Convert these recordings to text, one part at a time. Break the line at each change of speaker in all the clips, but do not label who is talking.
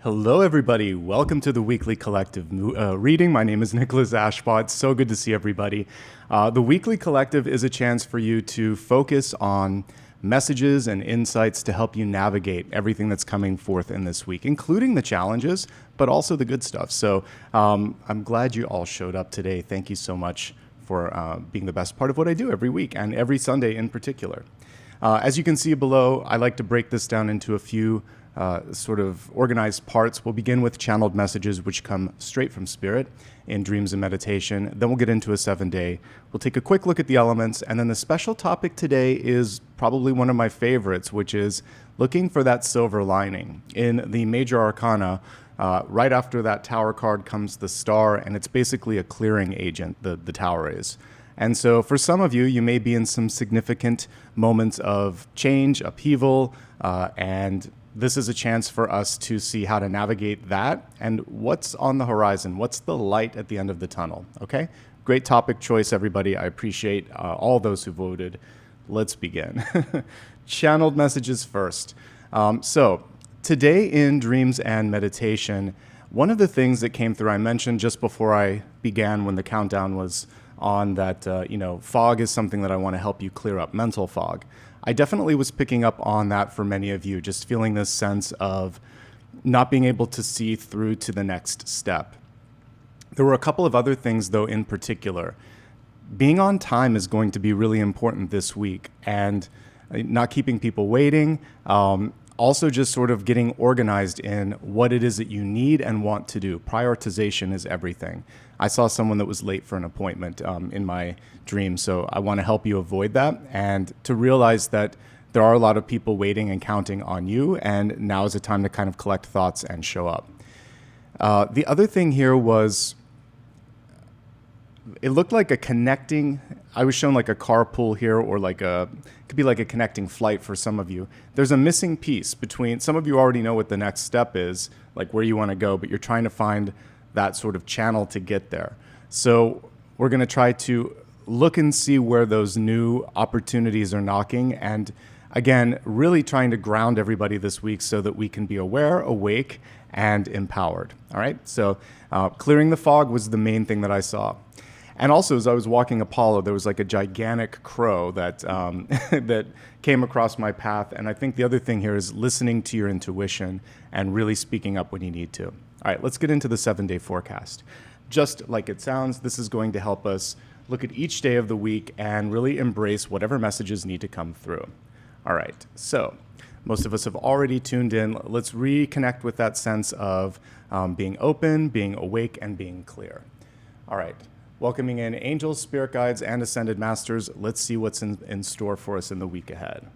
Hello, everybody. Welcome to the weekly collective reading. My name is Nicholas Ashbaugh. It's so good to see everybody. The weekly collective is a chance for you to focus on messages and insights to help you navigate everything that's coming forth in this week, including the challenges, but also the good stuff. So I'm glad you all showed up today. Thank you so much for being the best part of what I do every week and every Sunday in particular. As you can see below, I like to break this down into a few sort of organized parts. We'll begin with channeled messages, which come straight from Spirit in dreams and meditation. Then we'll get into a 7-day. We'll take a quick look at the elements. And then the special topic today is probably one of my favorites, which is looking for that silver lining. In the major arcana, right after that Tower card comes the Star, and it's basically a clearing agent, the Tower is. And so for some of you, you may be in some significant moments of change, upheaval, and this is a chance for us to see how to navigate that and what's on the horizon. What's the light at the end of the tunnel? Okay? Great topic choice, everybody. I appreciate all those who voted. Let's begin. Channeled messages first. So today in dreams and meditation, one of the things that came through, I mentioned just before I began when the countdown was on that, fog is something that I want to help you clear up, mental fog. I definitely was picking up on that for many of you, just feeling this sense of not being able to see through to the next step. There were a couple of other things, though, in particular. Being on time is going to be really important this week, and not keeping people waiting. Also just sort of getting organized in what it is that you need and want to do. Prioritization is everything. I saw someone that was late for an appointment in my dream, so I want to help you avoid that and to realize that there are a lot of people waiting and counting on you, and now is the time to kind of collect thoughts and show up. The other thing here was, it looked like a connecting, I was shown like a carpool here, or it could be like a connecting flight for some of you. There's a missing piece between, some of you already know what the next step is, like where you want to go, but you're trying to find that sort of channel to get there. So we're going to try to look and see where those new opportunities are knocking, and again, really trying to ground everybody this week so that we can be aware, awake, and empowered. All right, so clearing the fog was the main thing that I saw. And also, as I was walking Apollo, there was like a gigantic crow that that came across my path. And I think the other thing here is listening to your intuition and really speaking up when you need to. All right, let's get into the 7-day forecast. Just like it sounds, this is going to help us look at each day of the week and really embrace whatever messages need to come through. All right, so most of us have already tuned in. Let's reconnect with that sense of being open, being awake, and being clear. All right. Welcoming in angels, spirit guides, and ascended masters. Let's see what's in store for us in the week ahead.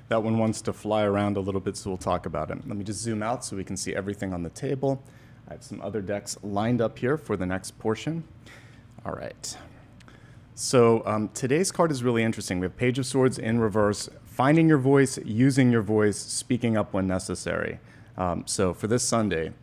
That one wants to fly around a little bit, so we'll talk about it. Let me just zoom out so we can see everything on the table. I have some other decks lined up here for the next portion. All right. So today's card is really interesting. We have Page of Swords in reverse, finding your voice, using your voice, speaking up when necessary. So for this Sunday,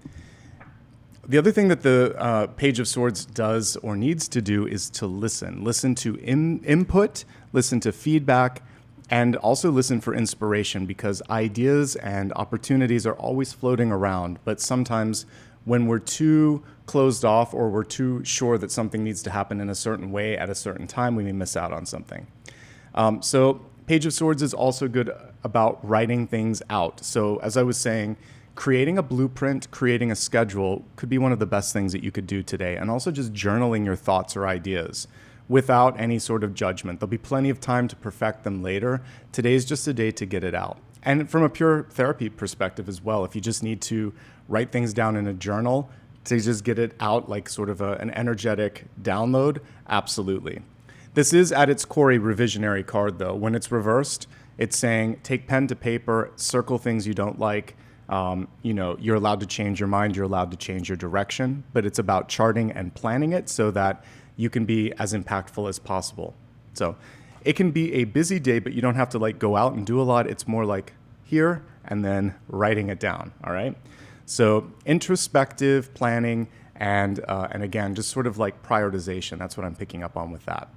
the other thing that the Page of Swords does or needs to do is to listen. Listen to input, listen to feedback, and also listen for inspiration, because ideas and opportunities are always floating around. But sometimes when we're too closed off or we're too sure that something needs to happen in a certain way at a certain time, we may miss out on something. So Page of Swords is also good about writing things out. So as I was saying, creating a blueprint, creating a schedule could be one of the best things that you could do today. And also just journaling your thoughts or ideas without any sort of judgment. There'll be plenty of time to perfect them later. Today's just a day to get it out. And from a pure therapy perspective as well, if you just need to write things down in a journal to just get it out like sort of an energetic download, absolutely. This is at its core a revisionary card though. When it's reversed, it's saying take pen to paper, circle things you don't like, You're allowed to change your mind, you're allowed to change your direction, but it's about charting and planning it so that you can be as impactful as possible. So it can be a busy day, but you don't have to like go out and do a lot. It's more like here and then writing it down. All right. So introspective planning and again, just sort of like prioritization. That's what I'm picking up on with that.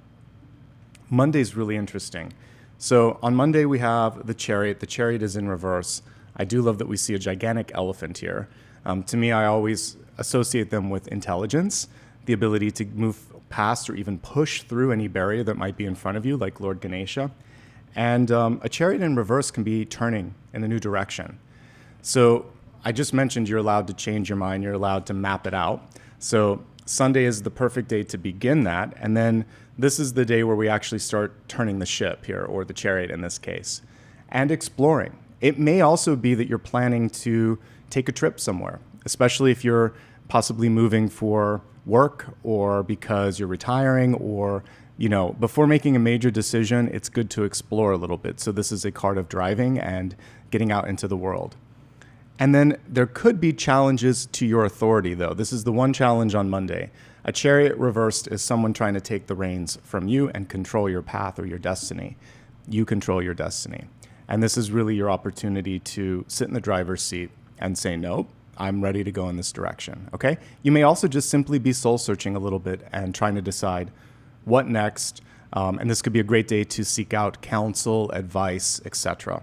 Monday's really interesting. So on Monday, we have the Chariot. The Chariot is in reverse. I do love that we see a gigantic elephant here. To me, I always associate them with intelligence, the ability to move past or even push through any barrier that might be in front of you, like Lord Ganesha. And a Chariot in reverse can be turning in a new direction. So I just mentioned you're allowed to change your mind. You're allowed to map it out. So Sunday is the perfect day to begin that. And then this is the day where we actually start turning the ship here, or the Chariot in this case, and exploring. It may also be that you're planning to take a trip somewhere, especially if you're possibly moving for work or because you're retiring, or, before making a major decision, it's good to explore a little bit. So this is a card of driving and getting out into the world. And then there could be challenges to your authority, though. This is the one challenge on Monday. A Chariot reversed is someone trying to take the reins from you and control your path or your destiny. You control your destiny. And this is really your opportunity to sit in the driver's seat and say, nope, I'm ready to go in this direction, okay? You may also just simply be soul searching a little bit and trying to decide what next. And this could be a great day to seek out counsel, advice, etc.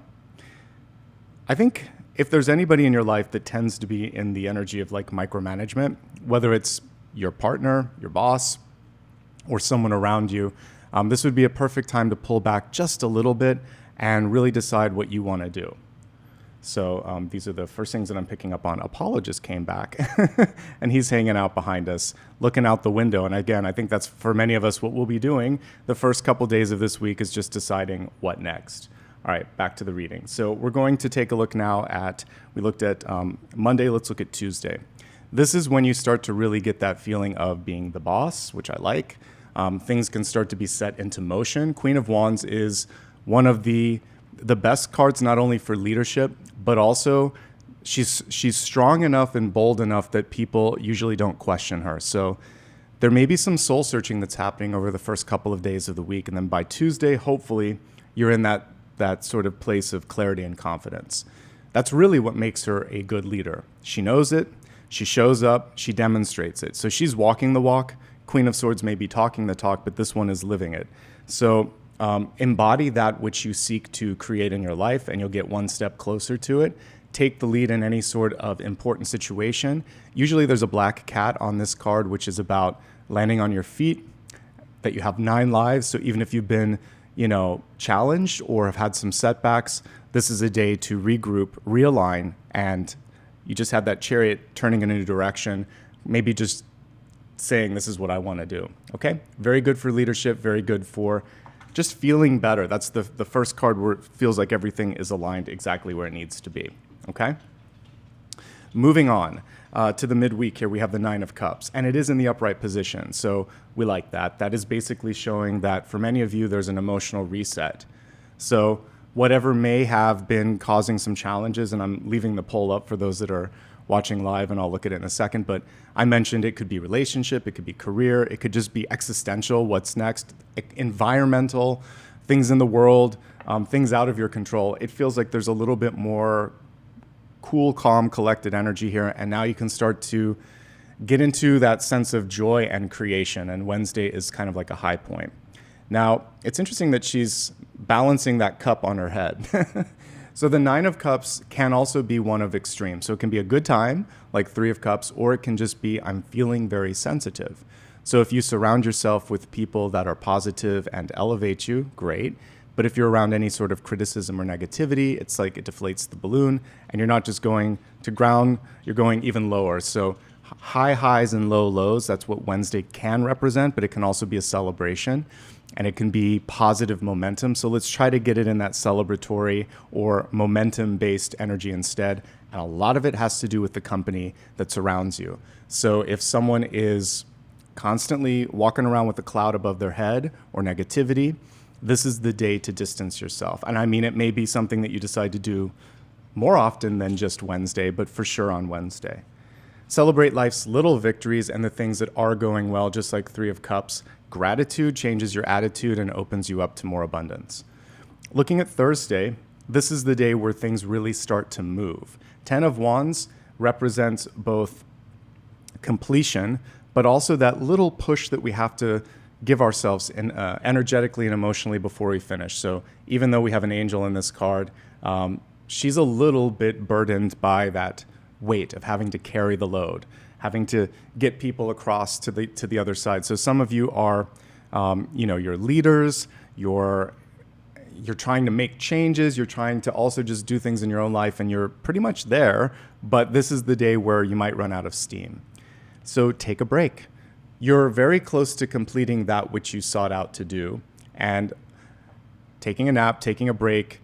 I think if there's anybody in your life that tends to be in the energy of like micromanagement, whether it's your partner, your boss, or someone around you, this would be a perfect time to pull back just a little bit and really decide what you want to do. So these are the first things that I'm picking up on. Apollo just came back, and he's hanging out behind us, looking out the window. And again, I think that's for many of us what we'll be doing the first couple days of this week is just deciding what next. All right, back to the reading. So we're going to take a look now we looked at Monday, let's look at Tuesday. This is when you start to really get that feeling of being the boss, which I like. Things can start to be set into motion. Queen of Wands is one of the best cards, not only for leadership, but also she's strong enough and bold enough that people usually don't question her. So there may be some soul searching that's happening over the first couple of days of the week. And then by Tuesday, hopefully, you're in that sort of place of clarity and confidence. That's really what makes her a good leader. She knows it. She shows up. She demonstrates it. So she's walking the walk. Queen of Swords may be talking the talk, but this one is living it. So embody that which you seek to create in your life, and you'll get one step closer to it. Take the lead in any sort of important situation. Usually there's a black cat on this card, which is about landing on your feet, that you have 9 lives. So even if you've been, challenged or have had some setbacks, this is a day to regroup, realign, and you just have that Chariot turning in a new direction, maybe just saying, this is what I want to do, okay? Very good for leadership, very good for just feeling better. That's the first card where it feels like everything is aligned exactly where it needs to be, okay? Moving on to the midweek here, we have the 9 of Cups, and it is in the upright position, so we like that. That is basically showing that for many of you, there's an emotional reset. So whatever may have been causing some challenges, and I'm leaving the poll up for those that are watching live, and I'll look at it in a second, but I mentioned it could be relationship, it could be career, it could just be existential, what's next, environmental, things in the world, things out of your control. It feels like there's a little bit more cool, calm, collected energy here, and now you can start to get into that sense of joy and creation, and Wednesday is kind of like a high point. Now, it's interesting that she's balancing that cup on her head. So the 9 of Cups can also be one of extremes. So it can be a good time, like 3 of Cups, or it can just be, I'm feeling very sensitive. So if you surround yourself with people that are positive and elevate you, great. But if you're around any sort of criticism or negativity, it's like it deflates the balloon, and you're not just going to ground, you're going even lower. So high highs and low lows, that's what Wednesday can represent, but it can also be a celebration. And it can be positive momentum. So let's try to get it in that celebratory or momentum-based energy instead. And a lot of it has to do with the company that surrounds you. So if someone is constantly walking around with a cloud above their head or negativity, this is the day to distance yourself. And I mean, it may be something that you decide to do more often than just Wednesday, but for sure on Wednesday. Celebrate life's little victories and the things that are going well, just like Three of Cups. Gratitude changes your attitude and opens you up to more abundance. Looking at Thursday, this is the day where things really start to move. Ten of Wands represents both completion, but also that little push that we have to give ourselves energetically and emotionally before we finish. So even though we have an angel in this card, she's a little bit burdened by that weight of having to carry the load, having to get people across to the other side. So some of you are, you're leaders, you're trying to make changes, you're trying to also just do things in your own life, and you're pretty much there, but this is the day where you might run out of steam. So take a break. You're very close to completing that which you sought out to do, and taking a nap, taking a break,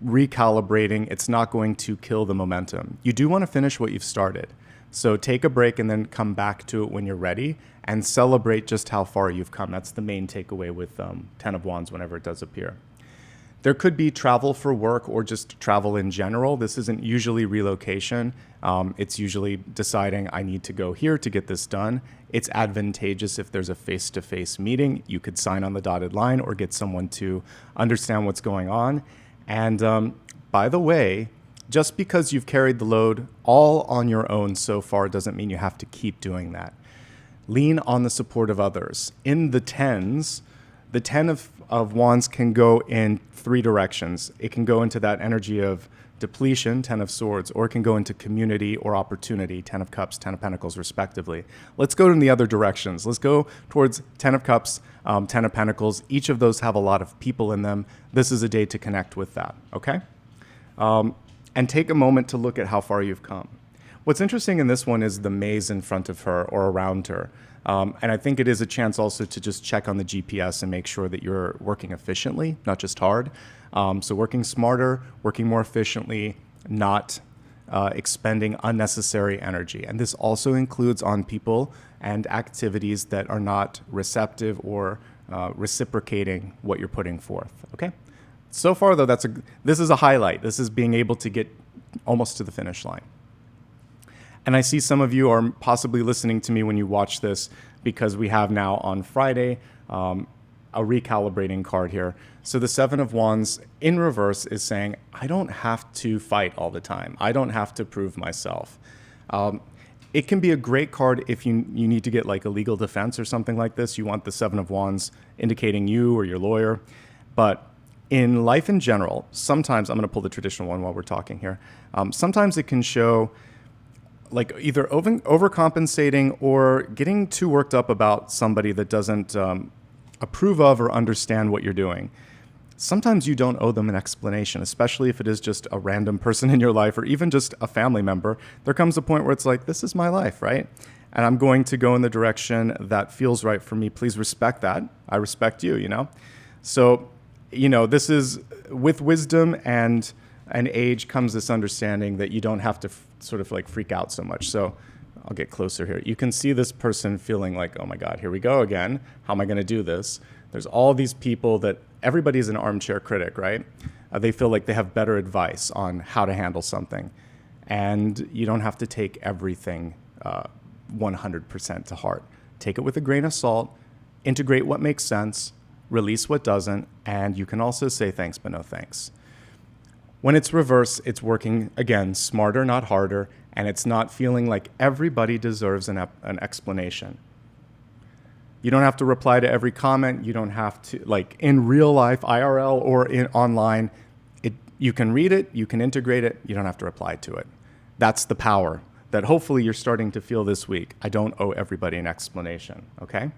recalibrating, it's not going to kill the momentum. You do want to finish what you've started. So take a break and then come back to it when you're ready and celebrate just how far you've come. That's the main takeaway with Ten of Wands whenever it does appear. There could be travel for work or just travel in general. This isn't usually relocation. It's usually deciding I need to go here to get this done. It's advantageous if there's a face-to-face meeting. You could sign on the dotted line or get someone to understand what's going on. And by the way, just because you've carried the load all on your own so far doesn't mean you have to keep doing that. Lean on the support of others. In the tens, the Ten of Wands can go in three directions. It can go into that energy of depletion, Ten of Swords, or it can go into community or opportunity, Ten of Cups, Ten of Pentacles, respectively. Let's go in the other directions. Let's go towards Ten of Cups, Ten of Pentacles. Each of those have a lot of people in them. This is a day to connect with that, okay? And take a moment to look at how far you've come. What's interesting in this one is the maze in front of her or around her. And I think it is a chance also to just check on the GPS and make sure that you're working efficiently, not just hard. So working smarter, working more efficiently, not expending unnecessary energy. And this also includes on people and activities that are not receptive or reciprocating what you're putting forth, okay? So far, though, this is a highlight. This is being able to get almost to the finish line. And I see some of you are possibly listening to me when you watch this because we have now on Friday a recalibrating card here. So the Seven of Wands in reverse is saying, I don't have to fight all the time. I don't have to prove myself. It can be a great card if you need to get like a legal defense or something like this. You want the Seven of Wands indicating you or your lawyer. But in life in general, sometimes, I'm going to pull the traditional one while we're talking here. Sometimes it can show like either overcompensating or getting too worked up about somebody that doesn't approve of or understand what you're doing. Sometimes you don't owe them an explanation, especially if it is just a random person in your life or even just a family member. There comes a point where it's like, this is my life, right? And I'm going to go in the direction that feels right for me. Please respect that. I respect you, you know? So, you know, this is with wisdom and age comes this understanding that you don't have to sort of like freak out so much. So I'll get closer here. You can see this person feeling like, oh my God, here we go again. How am I going to do this? There's all these people that everybody's an armchair critic, right? They feel like they have better advice on how to handle something. And you don't have to take everything 100% to heart. Take it with a grain of salt, integrate what makes sense, release what doesn't, and you can also say thanks, but no thanks. When it's reverse, it's working, again, smarter, not harder, and it's not feeling like everybody deserves an explanation. You don't have to reply to every comment. You don't have to, like in real life, IRL or online, you can read it, you can integrate it, you don't have to reply to it. That's the power that hopefully you're starting to feel this week. I don't owe everybody an explanation, okay?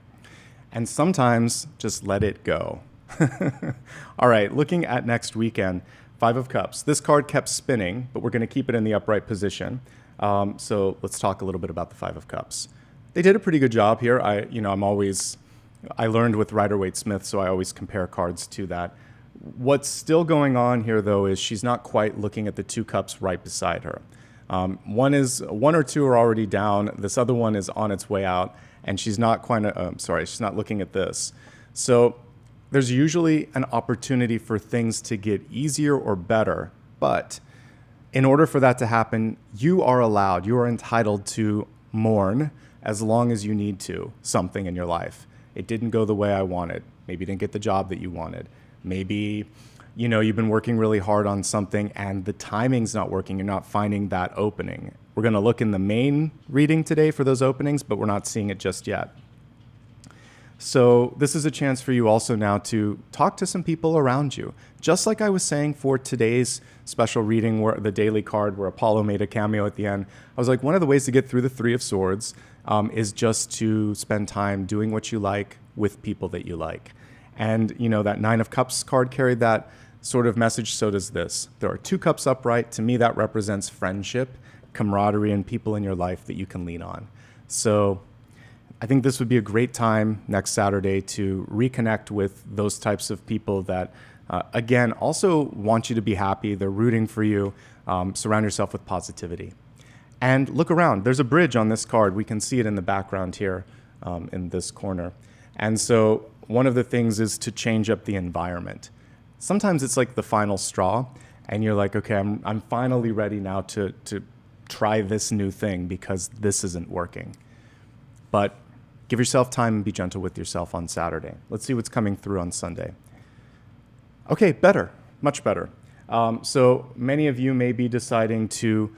And sometimes just let it go. All right, looking at next weekend, Five of Cups. This card kept spinning, but we're going to keep it in the upright position. So let's talk a little bit about the Five of Cups. They did a pretty good job here. I learned with Rider-Waite-Smith, so I always compare cards to that. What's still going on here, though, is she's not quite looking at the two cups right beside her. One or two are already down. This other one is on its way out, and she's not she's not looking at this. So there's usually an opportunity for things to get easier or better, but In order for that to happen, you are entitled to mourn as long as you need to something in your life. It didn't go the way I wanted. Maybe you didn't get the job that you wanted. Maybe, you've been working really hard on something and the timing's not working. You're not finding that opening. We're going to look in the main reading today for those openings, but we're not seeing it just yet. So this is a chance for you also now to talk to some people around you. Just like I was saying for today's special reading, where the daily card where Apollo made a cameo at the end, I was like, one of the ways to get through the Three of Swords is just to spend time doing what you like with people that you like. And, that Nine of Cups card carried that sort of message. So does this. There are 2 cups upright. To me, that represents friendship, camaraderie, and people in your life that you can lean on. So I think this would be a great time next Saturday to reconnect with those types of people that, again, also want you to be happy. They're rooting for you. Surround yourself with positivity. And look around. There's a bridge on this card. We can see it in the background here in this corner. And so one of the things is to change up the environment. Sometimes it's like the final straw, and you're like, okay, I'm finally ready now to try this new thing because this isn't working. But give yourself time and be gentle with yourself on Saturday. Let's see what's coming through on Sunday. Okay, better, much better. So many of you may be deciding to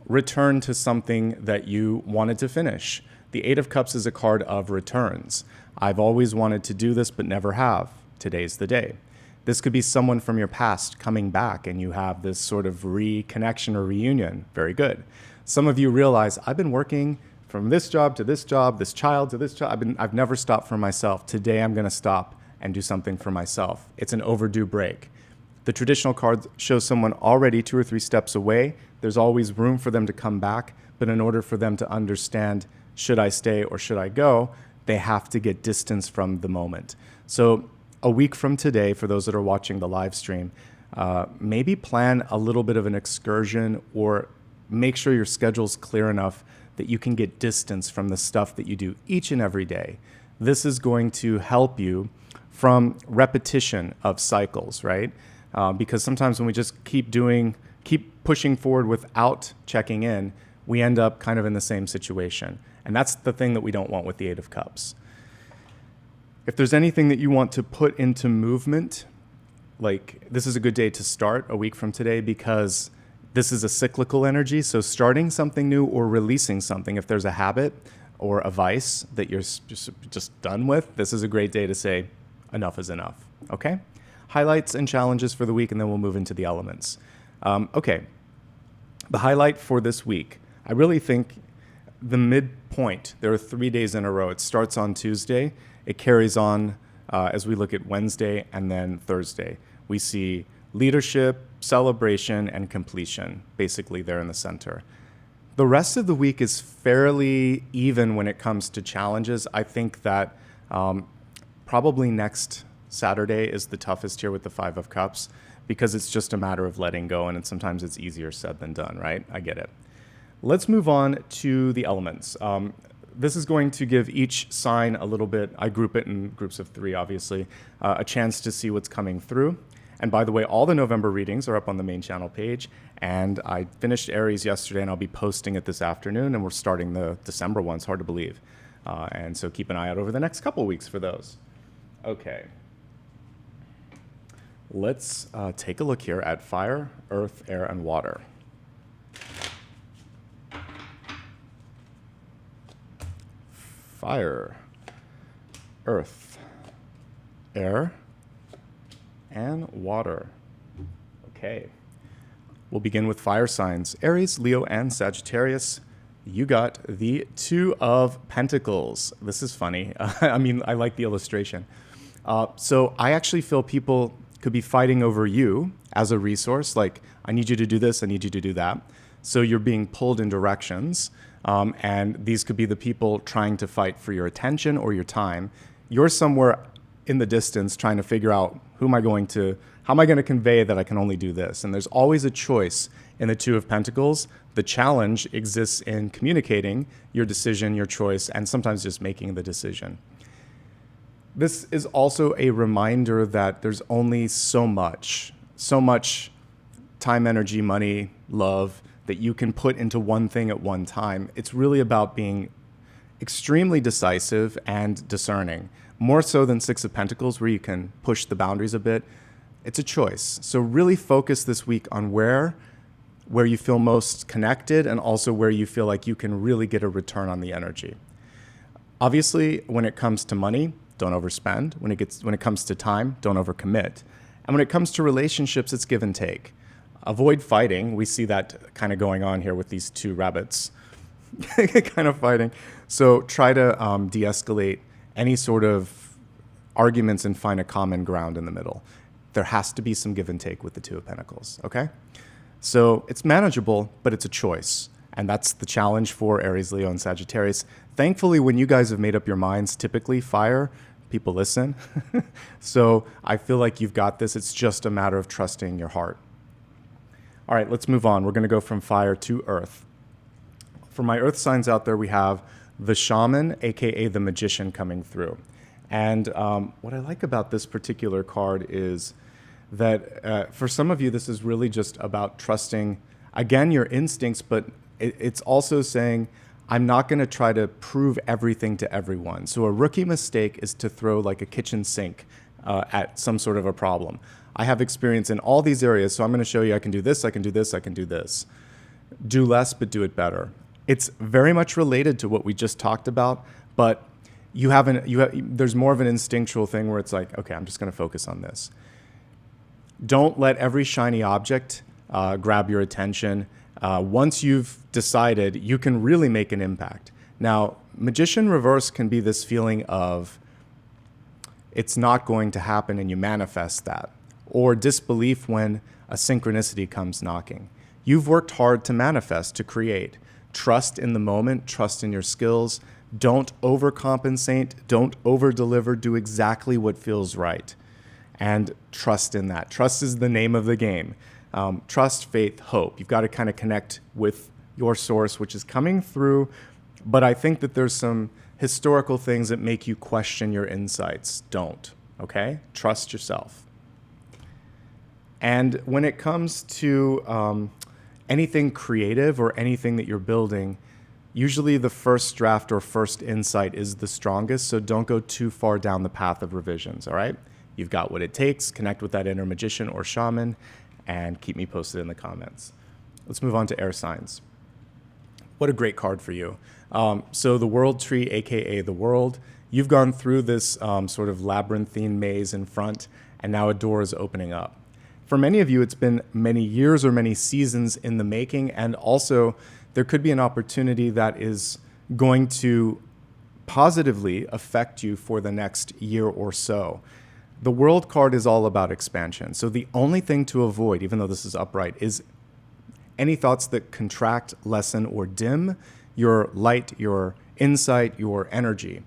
return to something that you wanted to finish. The Eight of Cups is a card of returns. I've always wanted to do this, but never have. Today's the day. This could be someone from your past coming back and you have this sort of reconnection or reunion. Very good. Some of you realize I've been working from this job to this job, this child to this job. I've never stopped for myself. Today I'm going to stop and do something for myself. It's an overdue break. The traditional card shows someone already 2 or 3 steps away. There's always room for them to come back, but in order for them to understand, should I stay or should I go, they have to get distance from the moment. So a week from today, for those that are watching the live stream, maybe plan a little bit of an excursion or make sure your schedule's clear enough that you can get distance from the stuff that you do each and every day. This is going to help you from repetition of cycles, right? Because sometimes when we just keep pushing forward without checking in, we end up kind of in the same situation. And that's the thing that we don't want with the Eight of Cups. If there's anything that you want to put into movement, like this is a good day to start a week from today because this is a cyclical energy. So starting something new or releasing something, if there's a habit or a vice that you're just done with, this is a great day to say enough is enough. Okay? Highlights and challenges for the week, and then we'll move into the elements. Okay. The highlight for this week, I really think the midpoint, there are 3 days in a row. It starts on Tuesday. It carries on as we look at Wednesday and then Thursday. We see leadership, celebration, and completion, basically there in the center. The rest of the week is fairly even when it comes to challenges. I think that probably next Saturday is the toughest here with the Five of Cups because it's just a matter of letting go, and sometimes it's easier said than done, right? I get it. Let's move on to the elements. This is going to give each sign a little bit, I group it in groups of 3, obviously, a chance to see what's coming through. And by the way, all the November readings are up on the main channel page. And I finished Aries yesterday, and I'll be posting it this afternoon. And we're starting the December one. It's hard to believe. And so keep an eye out over the next couple weeks for those. Okay. Let's take a look here at fire, earth, air, and water. Fire, earth, air, and water. Okay. We'll begin with fire signs. Aries, Leo, and Sagittarius. You got the 2 of Pentacles. This is funny. I mean, I like the illustration. So I actually feel people could be fighting over you as a resource. Like, I need you to do this, I need you to do that. So you're being pulled in directions. And these could be the people trying to fight for your attention or your time. You're somewhere in the distance trying to figure out how am I going to convey that I can only do this? And there's always a choice in the 2 of Pentacles. The challenge exists in communicating your decision, your choice, and sometimes just making the decision. This is also a reminder that there's only so much time, energy, money, love that you can put into one thing at one time. It's really about being extremely decisive and discerning, more so than Six of Pentacles, where you can push the boundaries a bit. It's a choice. So really focus this week on where you feel most connected, and also where you feel like you can really get a return on the energy. Obviously, when it comes to money, don't overspend. When it comes to time, don't overcommit. And when it comes to relationships, it's give and take. Avoid fighting. We see that kind of going on here with these two rabbits kind of fighting. So try to de-escalate any sort of arguments and find a common ground in the middle. There has to be some give and take with the Two of Pentacles, okay? So it's manageable, but it's a choice. And that's the challenge for Aries, Leo, and Sagittarius. Thankfully, when you guys have made up your minds, typically fire, people listen. So I feel like you've got this. It's just a matter of trusting your heart. All right, let's move on. We're going to go from fire to earth. For my earth signs out there, we have the shaman, aka the magician, coming through. And what I like about this particular card is that for some of you, this is really just about trusting, again, your instincts, but it's also saying, I'm not going to try to prove everything to everyone. So a rookie mistake is to throw like a kitchen sink at some sort of a problem. I have experience in all these areas, so I'm going to show you I can do this, I can do this, I can do this. Do less, but do it better. It's very much related to what we just talked about, but there's more of an instinctual thing where it's like, okay, I'm just going to focus on this. Don't let every shiny object grab your attention. Once you've decided, you can really make an impact. Now, magician reverse can be this feeling of it's not going to happen and you manifest that, or disbelief when a synchronicity comes knocking. You've worked hard to manifest, to create. Trust in the moment, trust in your skills. Don't overcompensate, don't over-deliver, do exactly what feels right. And trust in that. Trust is the name of the game. Trust, faith, hope. You've got to kind of connect with your source, which is coming through. But I think that there's some historical things that make you question your insights. Don't, okay? Trust yourself. And when it comes to anything creative or anything that you're building, usually the first draft or first insight is the strongest, so don't go too far down the path of revisions, all right? You've got what it takes. Connect with that inner magician or shaman, and keep me posted in the comments. Let's move on to air signs. What a great card for you. So the world tree, aka the world, you've gone through this sort of labyrinthine maze in front, and now a door is opening up. For many of you, it's been many years or many seasons in the making, and also there could be an opportunity that is going to positively affect you for the next year or so. The World card is all about expansion. So the only thing to avoid, even though this is upright, is any thoughts that contract, lessen, or dim your light, your insight, your energy.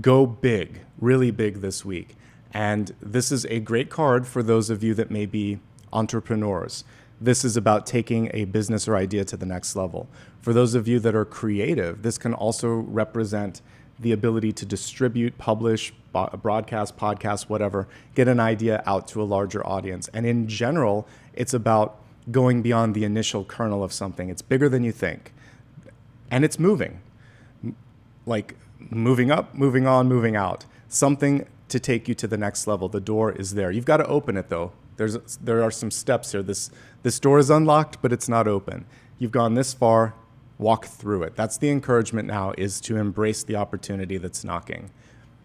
Go big, really big this week. And this is a great card for those of you that may be entrepreneurs. This is about taking a business or idea to the next level. For those of you that are creative, this can also represent the ability to distribute, publish, broadcast, podcast, whatever, get an idea out to a larger audience. And in general, it's about going beyond the initial kernel of something. It's bigger than you think. And it's moving. Like moving up, moving on, moving out. Something to take you to the next level. The door is there. You've got to open it though. There are some steps here. This door is unlocked, but it's not open. You've gone this far, walk through it. That's the encouragement now, is to embrace the opportunity that's knocking.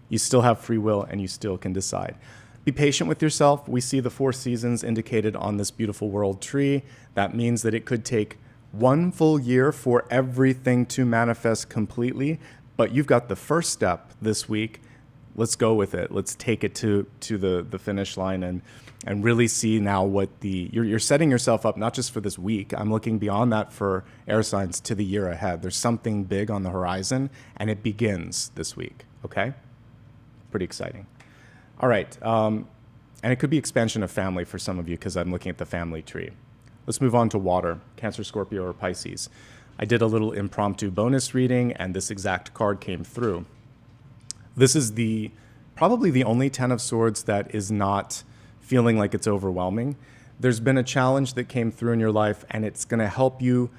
You still have free will and you still can decide. Be patient with yourself. We see the 4 seasons indicated on this beautiful world tree. That means that it could take 1 full year for everything to manifest completely, but you've got the first step this week. Let's go with it. Let's take it to the finish line and really see now what you're setting yourself up, not just for this week. I'm looking beyond that for air signs to the year ahead. There's something big on the horizon, and it begins this week, okay? Pretty exciting. All right, and it could be expansion of family for some of you because I'm looking at the family tree. Let's move on to water, Cancer, Scorpio, or Pisces. I did a little impromptu bonus reading, and this exact card came through. This is probably the only 10 of Swords that is not feeling like it's overwhelming. there's been a challenge that came through in your life, and it's going to help you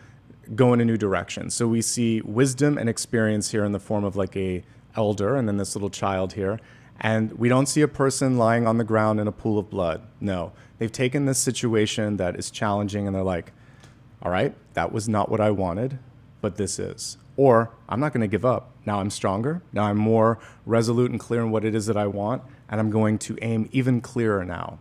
go in a new direction. So we see wisdom and experience here in the form of like a elder and then this little child here. And we don't see a person lying on the ground in a pool of blood. No, they've taken this situation that is challenging and they're like, all right, that was not what I wanted, but this is. Or I'm not going to give up. Now I'm stronger. Now I'm more resolute and clear in what it is that I want. And I'm going to aim even clearer now.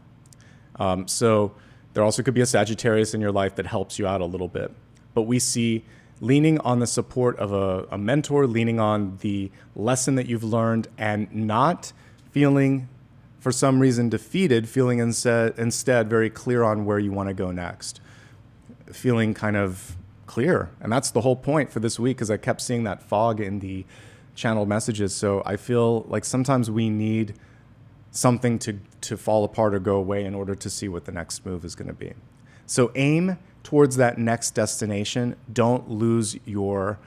So there also could be a Sagittarius in your life that helps you out a little bit. But we see leaning on the support of a mentor, leaning on the lesson that you've learned, and not feeling, for some reason, defeated, feeling instead very clear on where you want to go next. Feeling kind of clear. And that's the whole point for this week, because I kept seeing that fog in the channeled messages. So I feel like sometimes we need something to fall apart or go away in order to see what the next move is going to be. So aim towards that next destination. Don't lose your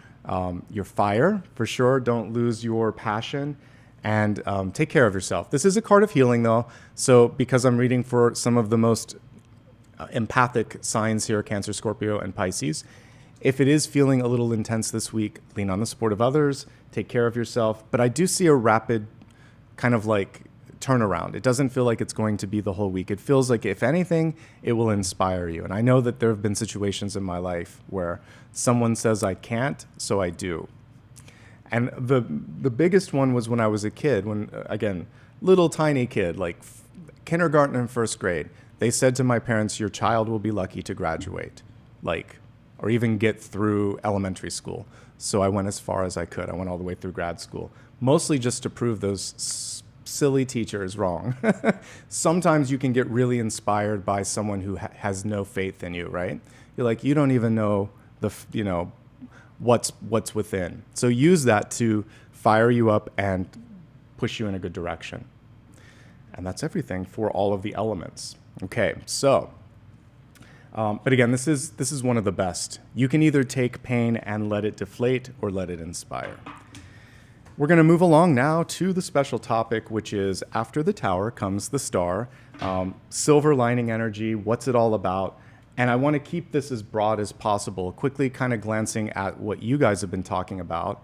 fire, for sure. Don't lose your passion, and take care of yourself. This is a card of healing, though. So because I'm reading for some of the most empathic signs here, Cancer, Scorpio, and Pisces, if it is feeling a little intense this week, lean on the support of others, take care of yourself. But I do see a rapid kind of like turnaround. It doesn't feel like it's going to be the whole week. It feels like, if anything, it will inspire you. And I know that there have been situations in my life where someone says I can't, so I do. And the biggest one was when I was a kid, when, again, little tiny kid, like kindergarten and first grade. They said to my parents, your child will be lucky to graduate, or even get through elementary school. So I went as far as I could. I went all the way through grad school, mostly just to prove those silly teachers wrong. Sometimes you can get really inspired by someone who has no faith in you, right? You're like, you don't even know what's within. So use that to fire you up and push you in a good direction. And that's everything for all of the elements. Okay, so, but again, this is one of the best. You can either take pain and let it deflate or let it inspire. We're going to move along now to the special topic, which is after the tower comes the star, silver lining energy, what's it all about? And I want to keep this as broad as possible, quickly kind of glancing at what you guys have been talking about.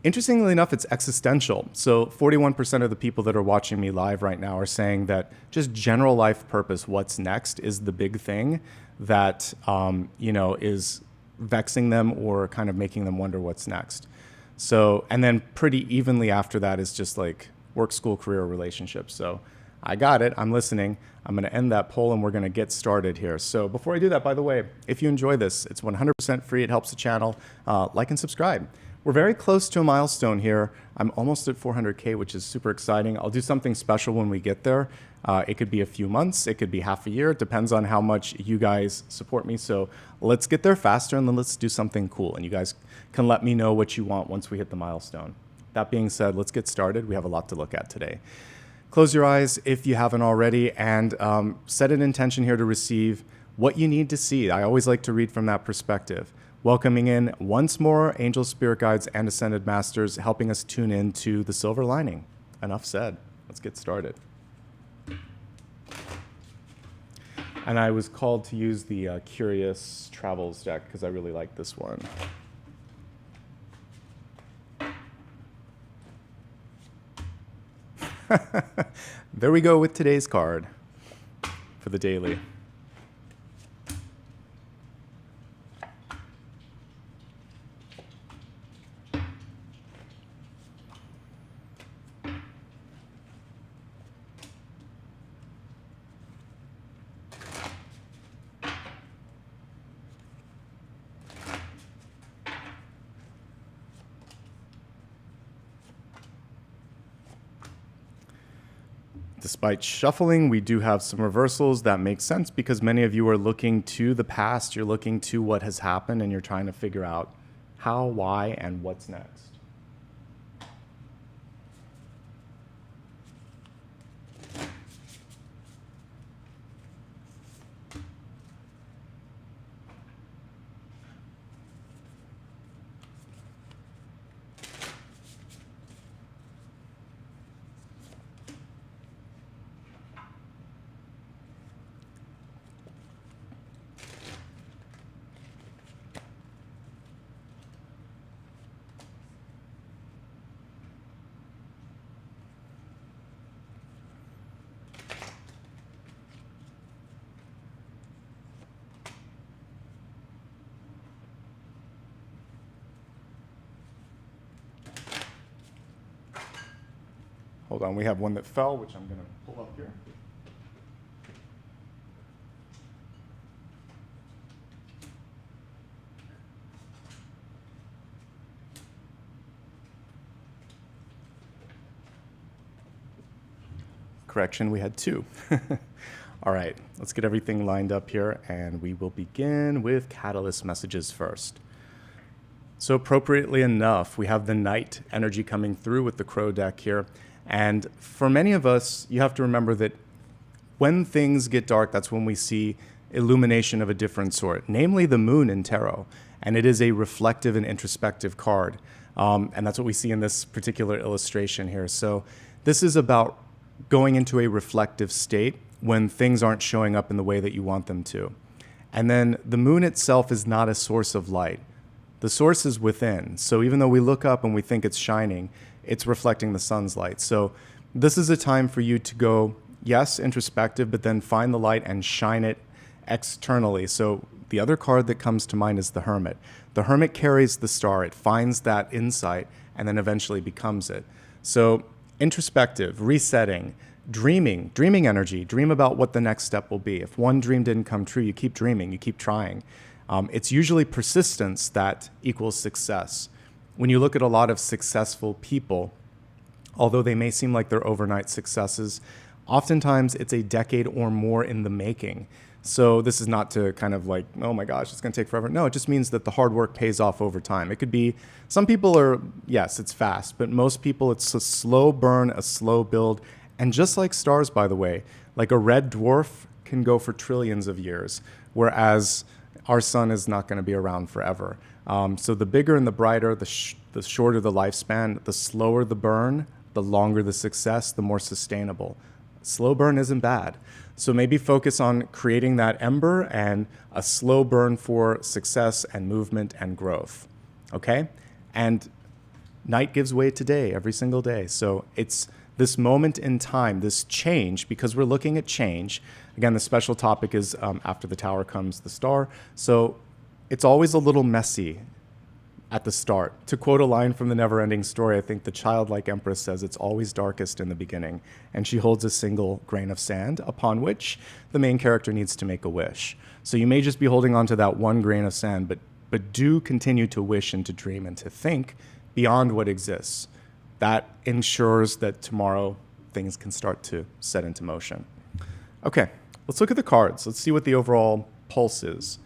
Interestingly enough, it's existential. So 41% of the people that are watching me live right now are saying that just general life purpose, what's next, is the big thing that is vexing them or kind of making them wonder what's next. So, and then pretty evenly after that is just like work, school, career, relationships. So I got it. I'm listening. I'm going to end that poll and we're going to get started here. So before I do that, by the way, if you enjoy this, it's 100% free. It helps the channel. Like and subscribe. We're very close to a milestone here. I'm almost at 400K, which is super exciting. I'll do something special when we get there. It could be a few months. It could be half a year. It depends on how much you guys support me. So let's get there faster and then let's do something cool. And you guys can let me know what you want once we hit the milestone. That being said, let's get started. We have a lot to look at today. Close your eyes if you haven't already, and set an intention here to receive what you need to see. I always like to read from that perspective. Welcoming in once more angels, spirit guides, and ascended masters, helping us tune in to the silver lining. Enough said. Let's get started. And I was called to use the Curious Travels deck because I really like this one. There we go with today's card for the daily. Despite shuffling, we do have some reversals. That makes sense because many of you are looking to the past. You're looking to what has happened and you're trying to figure out how, why, and what's next. hold on, we have one that fell, which I'm going to pull up here. Correction, we had two. All right, let's get everything lined up here, and we will begin with catalyst messages first. So appropriately enough, we have the night energy coming through with the Crow deck here. And for many of us, you have to remember that when things get dark, that's when we see illumination of a different sort, namely the moon in tarot. And it is a reflective and introspective card. And that's what we see in this particular illustration here. So this is about going into a reflective state when things aren't showing up in the way that you want them to. And then the moon itself is not a source of light. The source is within. So even though we look up and we think it's shining, it's reflecting the sun's light. So this is a time for you to go, yes, introspective, but then find the light and shine it externally. So the other card that comes to mind is the Hermit. The Hermit carries the star. It finds that insight and then eventually becomes it. So introspective, resetting, dreaming energy. Dream about what the next step will be. If one dream didn't come true, you keep dreaming, you keep trying. It's usually persistence that equals success. When you look at a lot of successful people, although they may seem like they're overnight successes, oftentimes it's a decade or more in the making. So this is not to kind of like, oh my gosh, it's going to take forever. No, it just means that the hard work pays off over time. It could be, some people are, yes, it's fast, but most people it's a slow burn, a slow build. And just like stars, by the way, like a red dwarf can go for trillions of years, whereas our sun is not going to be around forever. So the bigger and the brighter, the shorter the lifespan, the slower the burn, the longer the success, the more sustainable. Slow burn isn't bad. So maybe focus on creating that ember and a slow burn for success and movement and growth. Okay? And night gives way to day every single day. So it's this moment in time, this change, because we're looking at change. Again, the special topic is after the tower comes the star. So it's always a little messy at the start. To quote a line from the Never-Ending Story, I think the childlike empress says it's always darkest in the beginning, and she holds a single grain of sand upon which the main character needs to make a wish. So you may just be holding on to that one grain of sand, but do continue to wish and to dream and to think beyond what exists. That ensures that tomorrow things can start to set into motion. Okay, let's look at the cards. Let's see what the overall pulse is.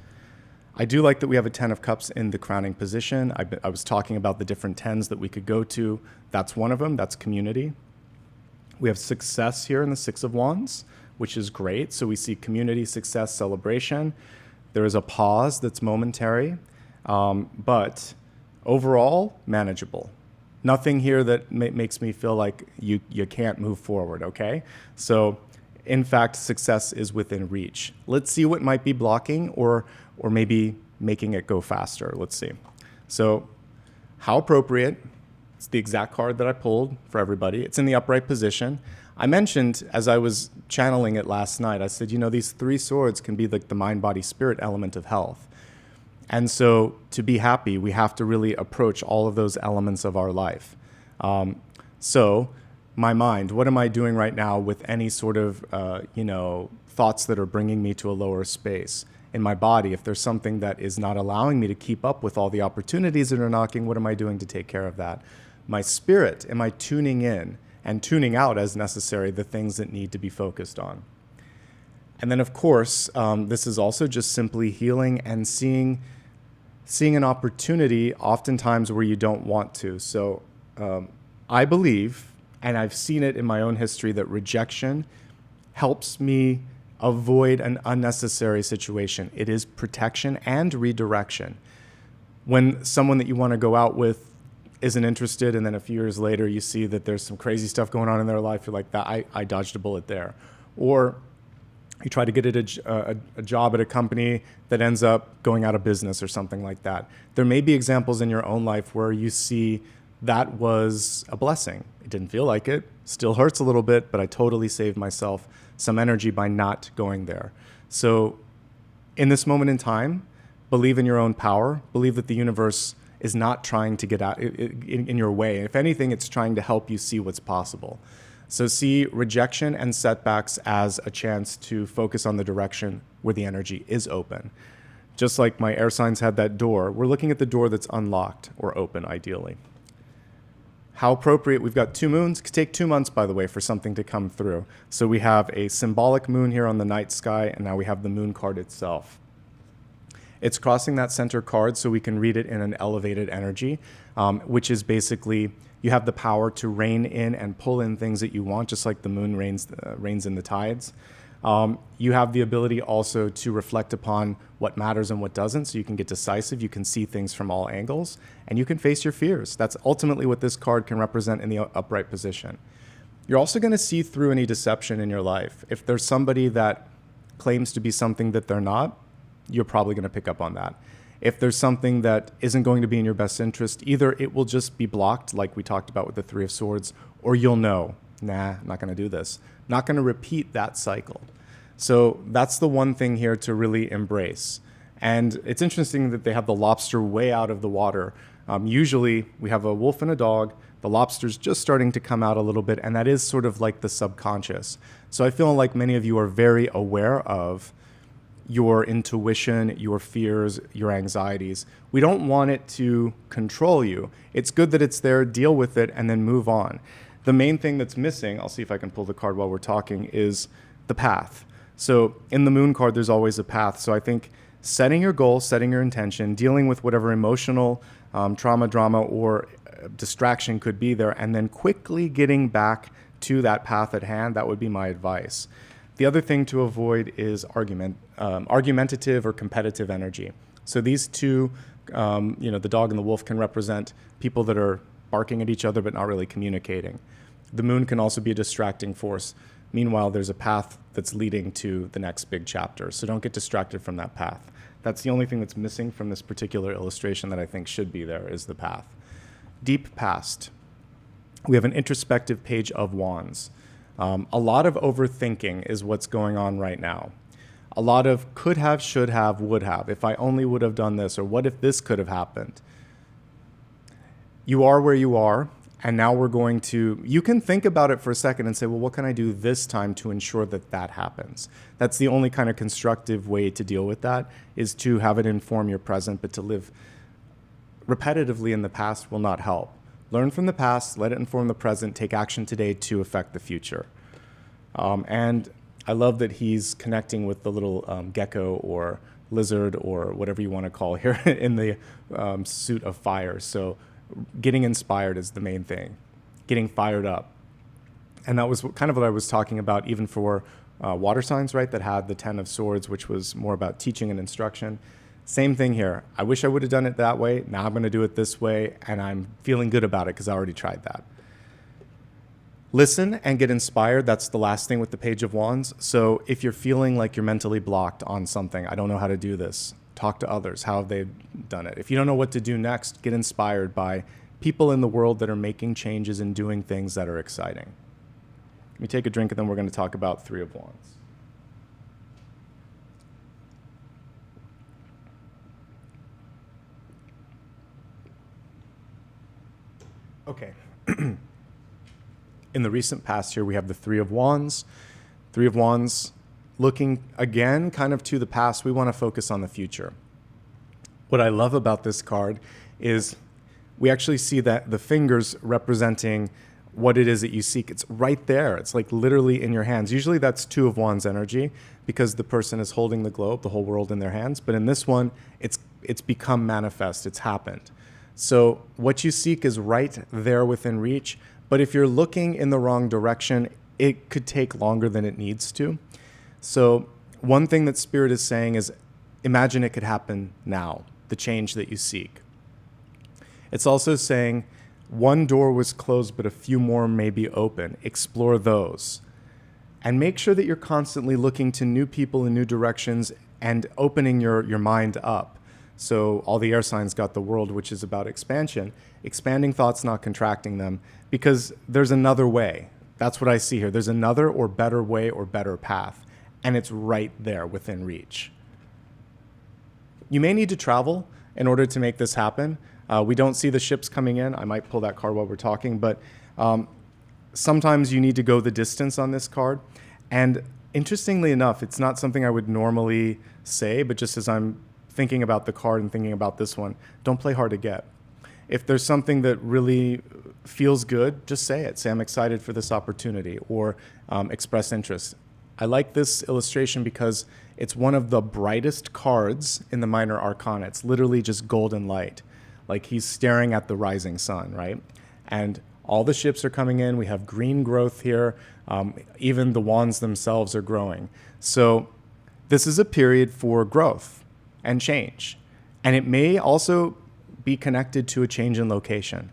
I do like that we have a 10 of Cups in the crowning position. I was talking about the different 10s that we could go to. That's one of them. That's community. We have success here in the 6 of Wands, which is great. So we see community, success, celebration. There is a pause that's momentary, but overall, manageable. Nothing here that makes me feel like you can't move forward, okay? So, in fact, success is within reach. Let's see what might be blocking or maybe making it go faster. Let's see. So, how appropriate. It's the exact card that I pulled for everybody. It's in the upright position. I mentioned, as I was channeling it last night, I said, you know, these 3 swords can be like the mind, body, spirit element of health. And so to be happy, we have to really approach all of those elements of our life. So my mind, what am I doing right now with any sort of, thoughts that are bringing me to a lower space? In my body, if there's something that is not allowing me to keep up with all the opportunities that are knocking, what am I doing to take care of that? My spirit, am I tuning in and tuning out as necessary the things that need to be focused on? And then, of course, this is also just simply healing and seeing an opportunity oftentimes where you don't want to. So I believe, and I've seen it in my own history, that rejection helps me avoid an unnecessary situation. It is protection and redirection. When someone that you want to go out with isn't interested, and then a few years later you see that there's some crazy stuff going on in their life, you're like, I dodged a bullet there. Or you try to get a job at a company that ends up going out of business or something like that. There may be examples in your own life where you see that was a blessing. It didn't feel like it, still hurts a little bit, but I totally saved myself some energy by not going there. So in this moment in time, believe in your own power, believe that the universe is not trying to get out in your way. If anything, it's trying to help you see what's possible. So see rejection and setbacks as a chance to focus on the direction where the energy is open. Just like my air signs had that door, we're looking at the door that's unlocked or open, ideally. How appropriate, we've got 2 moons. It could take 2 months, by the way, for something to come through. So we have a symbolic moon here on the night sky, and now we have the moon card itself. It's crossing that center card so we can read it in an elevated energy, which is basically you have the power to rein in and pull in things that you want, just like the moon reins in the tides. You have the ability also to reflect upon what matters and what doesn't, so you can get decisive, you can see things from all angles, and you can face your fears. That's ultimately what this card can represent in the upright position. You're also going to see through any deception in your life. If there's somebody that claims to be something that they're not, you're probably going to pick up on that. If there's something that isn't going to be in your best interest, either it will just be blocked, like we talked about with the Three of Swords, or you'll know, nah, I'm not going to do this. Not going to repeat that cycle. So that's the one thing here to really embrace. And it's interesting that they have the lobster way out of the water. Usually we have a wolf and a dog. The lobster's just starting to come out a little bit, and that is sort of like the subconscious. So I feel like many of you are very aware of your intuition, your fears, your anxieties. We don't want it to control you. It's good that it's there, deal with it, and then move on. The main thing that's missing, I'll see if I can pull the card while we're talking, is the path. So in the moon card, there's always a path. So I think setting your goal, setting your intention, dealing with whatever emotional trauma, drama, or distraction could be there, and then quickly getting back to that path at hand, that would be my advice. The other thing to avoid is argumentative or competitive energy. So these two, the dog and the wolf, can represent people that are barking at each other but not really communicating. The moon can also be a distracting force. Meanwhile, there's a path that's leading to the next big chapter. So don't get distracted from that path. That's the only thing that's missing from this particular illustration that I think should be there, is the path. Deep past. We have an introspective page of wands. A lot of overthinking is what's going on right now. A lot of could have, should have, would have. If I only would have done this, or what if this could have happened? You are where you are, and now we're going to, you can think about it for a second and say, well, what can I do this time to ensure that that happens? That's the only kind of constructive way to deal with that, is to have it inform your present, but to live repetitively in the past will not help. Learn from the past, let it inform the present, take action today to affect the future. And I love that he's connecting with the little gecko or lizard or whatever you want to call here in the suit of fire. So getting inspired is the main thing, getting fired up. And that was kind of what I was talking about even for water signs, right, that had the 10 of Swords, which was more about teaching and instruction. Same thing here. I wish I would have done it that way. Now I'm going to do it this way, and I'm feeling good about it because I already tried that. Listen and get inspired. That's the last thing with the Page of Wands. So if you're feeling like you're mentally blocked on something, I don't know how to do this, talk to others. How have they done it? If you don't know what to do next, get inspired by people in the world that are making changes and doing things that are exciting. Let me take a drink, and then we're going to talk about Three of Wands. Okay. In the recent past here, we have the Three of Wands. Three of Wands looking, again, kind of to the past. We want to focus on the future. What I love about this card is we actually see that the fingers representing what it is that you seek. It's right there. It's like literally in your hands. Usually that's Two of Wands energy because the person is holding the globe, the whole world in their hands. But in this one, it's become manifest. It's happened. So what you seek is right there within reach. But if you're looking in the wrong direction, it could take longer than it needs to. So one thing that Spirit is saying is imagine it could happen now, the change that you seek. It's also saying one door was closed, but a few more may be open. Explore those. And make sure that you're constantly looking to new people in new directions and opening your mind up. So all the air signs got the World, which is about expansion, expanding thoughts, not contracting them, because there's another way. That's what I see here. There's another or better way or better path, and it's right there within reach. You may need to travel in order to make this happen. We don't see the ships coming in. I might pull that card while we're talking, but sometimes you need to go the distance on this card. And interestingly enough, it's not something I would normally say, but just as I'm thinking about the card and thinking about this one, don't play hard to get. If there's something that really feels good, just say it. Say, I'm excited for this opportunity, or express interest. I like this illustration because it's one of the brightest cards in the minor arcana. It's literally just golden light. Like he's staring at the rising sun, right? And all the ships are coming in. We have green growth here. Even the wands themselves are growing. So this is a period for growth and change. And it may also be connected to a change in location.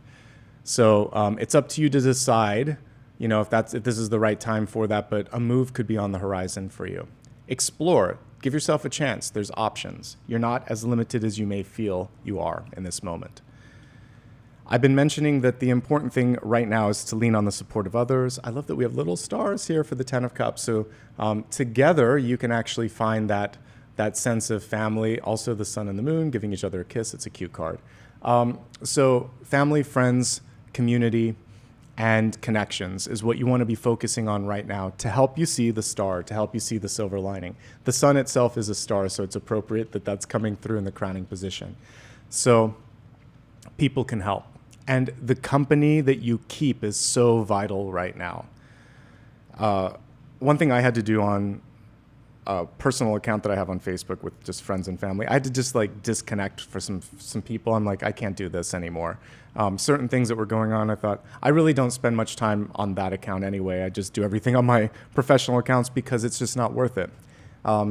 So it's up to you to decide, if this is the right time for that, but a move could be on the horizon for you. Explore. Give yourself a chance. There's options. You're not as limited as you may feel you are in this moment. I've been mentioning that the important thing right now is to lean on the support of others. I love that we have little stars here for the Ten of Cups. So together you can actually find that sense of family. Also the sun and the moon giving each other a kiss. It's a cute card. So family, friends, community, and connections is what you want to be focusing on right now to help you see the star, to help you see the silver lining. The sun itself is a star, so it's appropriate that that's coming through in the crowning position. So people can help. And the company that you keep is so vital right now. One thing I had to do on a personal account that I have on Facebook with just friends and family, I had to just disconnect for some people. I'm like, I can't do this anymore. Certain things that were going on, I thought, I really don't spend much time on that account anyway. I just do everything on my professional accounts because it's just not worth it.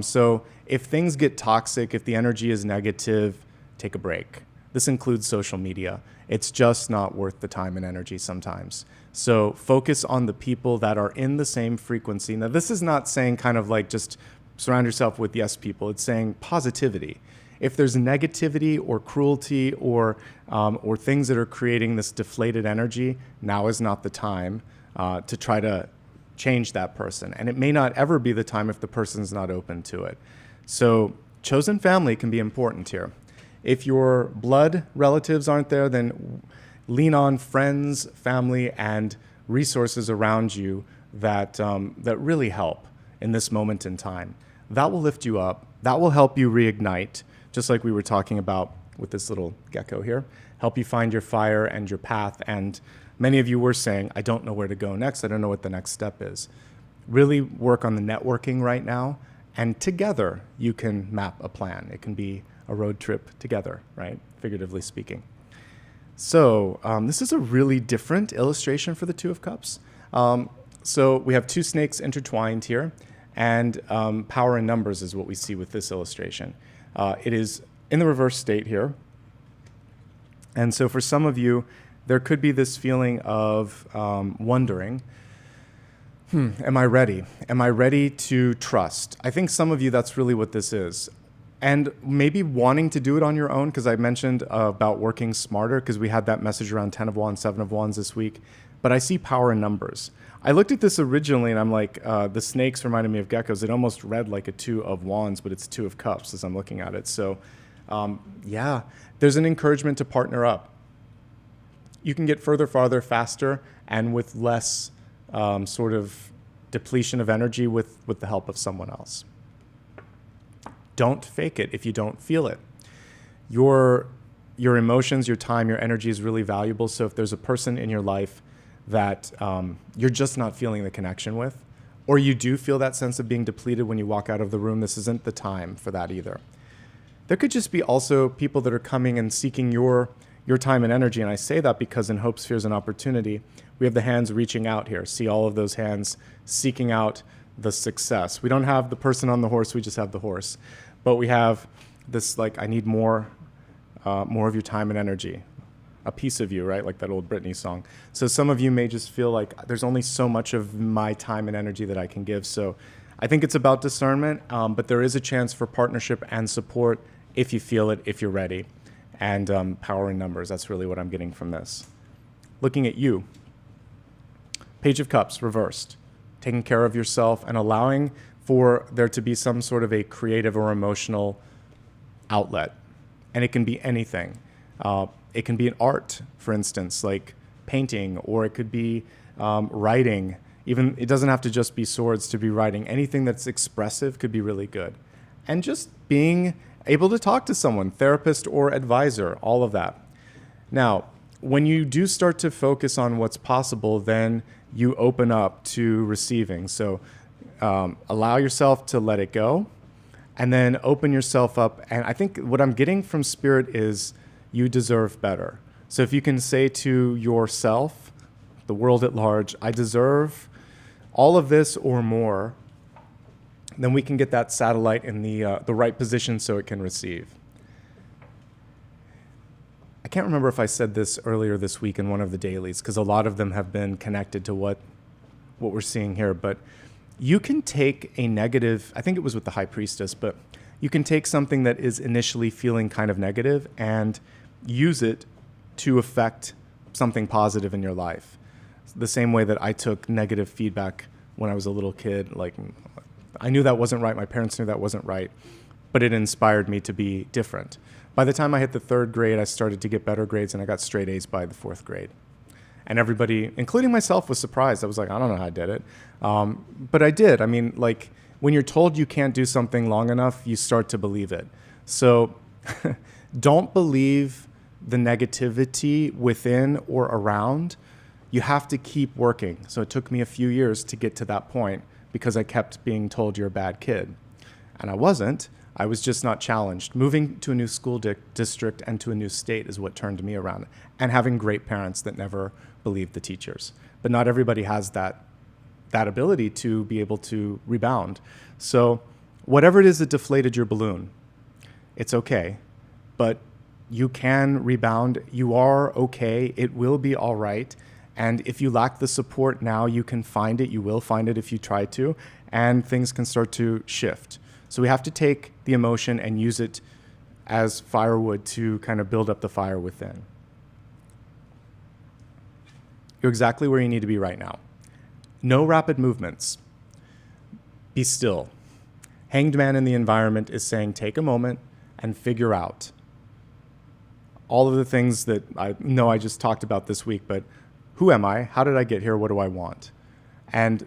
So if things get toxic, if the energy is negative, take a break. This includes social media. It's just not worth the time and energy sometimes. So focus on the people that are in the same frequency. Now, this is not saying kind of like just surround yourself with yes people. It's saying positivity. If there's negativity or cruelty or things that are creating this deflated energy, now is not the time to try to change that person. And it may not ever be the time if the person's not open to it. So chosen family can be important here. If your blood relatives aren't there, then lean on friends, family, and resources around you that really help in this moment in time. That will lift you up. That will help you reignite, just like we were talking about with this little gecko here, help you find your fire and your path. And many of you were saying, I don't know where to go next. I don't know what the next step is. Really work on the networking right now, and together you can map a plan. It can be a road trip together, right? Figuratively speaking. So this is a really different illustration for the Two of Cups. So we have two snakes intertwined here, and power in numbers is what we see with this illustration. It is in the reverse state here. And so for some of you, there could be this feeling of wondering, am I ready? Am I ready to trust? I think some of you, that's really what this is. And maybe wanting to do it on your own, because I mentioned about working smarter, because we had that message around 10 of Wands, 7 of Wands this week. But I see power in numbers. I looked at this originally, and I'm like, the snakes reminded me of geckos. It almost read like a 2 of Wands, but it's 2 of Cups as I'm looking at it. So, yeah, there's an encouragement to partner up. You can get further, farther, faster, and with less sort of depletion of energy with the help of someone else. Don't fake it if you don't feel it. Your emotions, your time, your energy is really valuable. So if there's a person in your life that you're just not feeling the connection with, or you do feel that sense of being depleted when you walk out of the room, this isn't the time for that either. There could just be also people that are coming and seeking your time and energy. And I say that because in Hopes, Fears, and Opportunity, we have the hands reaching out here. See all of those hands seeking out the success. We don't have the person on the horse, we just have the horse. But we have this, like, I need more of your time and energy. A piece of you, right? Like that old Britney song. So some of you may just feel like there's only so much of my time and energy that I can give. So I think it's about discernment, but there is a chance for partnership and support if you feel it, if you're ready. And power in numbers, that's really what I'm getting from this. Looking at you. Page of Cups, reversed. Taking care of yourself and allowing for there to be some sort of a creative or emotional outlet. And it can be anything. It can be an art, for instance, like painting, or it could be writing. Even it doesn't have to just be swords to be writing. Anything that's expressive could be really good. And just being able to talk to someone, therapist or advisor, all of that. Now, when you do start to focus on what's possible, then you open up to receiving. So allow yourself to let it go, and then open yourself up. And I think what I'm getting from Spirit is you deserve better. So if you can say to yourself, the world at large, I deserve all of this or more, then we can get that satellite in the right position so it can receive. I can't remember if I said this earlier this week in one of the dailies, because a lot of them have been connected to what we're seeing here, but you can take a negative, I think it was with the High Priestess, but you can take something that is initially feeling kind of negative and use it to affect something positive in your life. The same way that I took negative feedback when I was a little kid. Like, I knew that wasn't right. My parents knew that wasn't right, but it inspired me to be different. By the time I hit the 3rd grade, I started to get better grades, and I got straight A's by the 4th grade. And everybody, including myself, was surprised. I was like, I don't know how I did it. But I did. I mean, like, when you're told you can't do something long enough, you start to believe it. So don't believe the negativity within or around. You have to keep working. So it took me a few years to get to that point because I kept being told you're a bad kid. And I wasn't. I was just not challenged. Moving to a new school district and to a new state is what turned me around. And having great parents that never believed the teachers. But not everybody has that ability to be able to rebound. So whatever it is that deflated your balloon, it's okay. But you can rebound. You are okay. It will be all right. And if you lack the support now, you can find it. You will find it if you try to. And things can start to shift. So we have to take the emotion and use it as firewood to kind of build up the fire within. You're exactly where you need to be right now. No rapid movements. Be still. Hanged Man in the environment is saying take a moment and figure out all of the things that I know I just talked about this week, but who am I? How did I get here? What do I want? And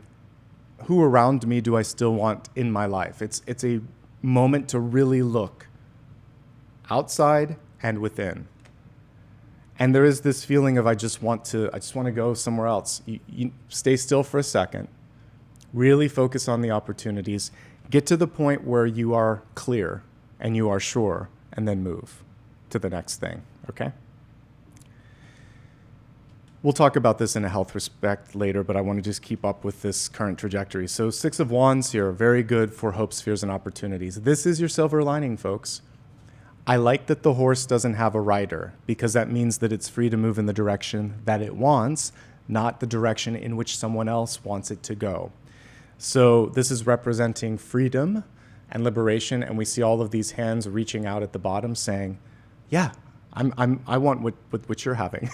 who around me do I still want in my life? It's a moment to really look outside and within. And there is this feeling of I just want to go somewhere else. You stay still for a second. Really focus on the opportunities. Get to the point where you are clear and you are sure, and then move to the next thing, okay? We'll talk about this in a health respect later, but I want to just keep up with this current trajectory. So 6 of Wands here, very good for hopes, fears, and opportunities. This is your silver lining, folks. I like that the horse doesn't have a rider, because that means that it's free to move in the direction that it wants, not the direction in which someone else wants it to go. So this is representing freedom and liberation, and we see all of these hands reaching out at the bottom saying, yeah, I want what you're having.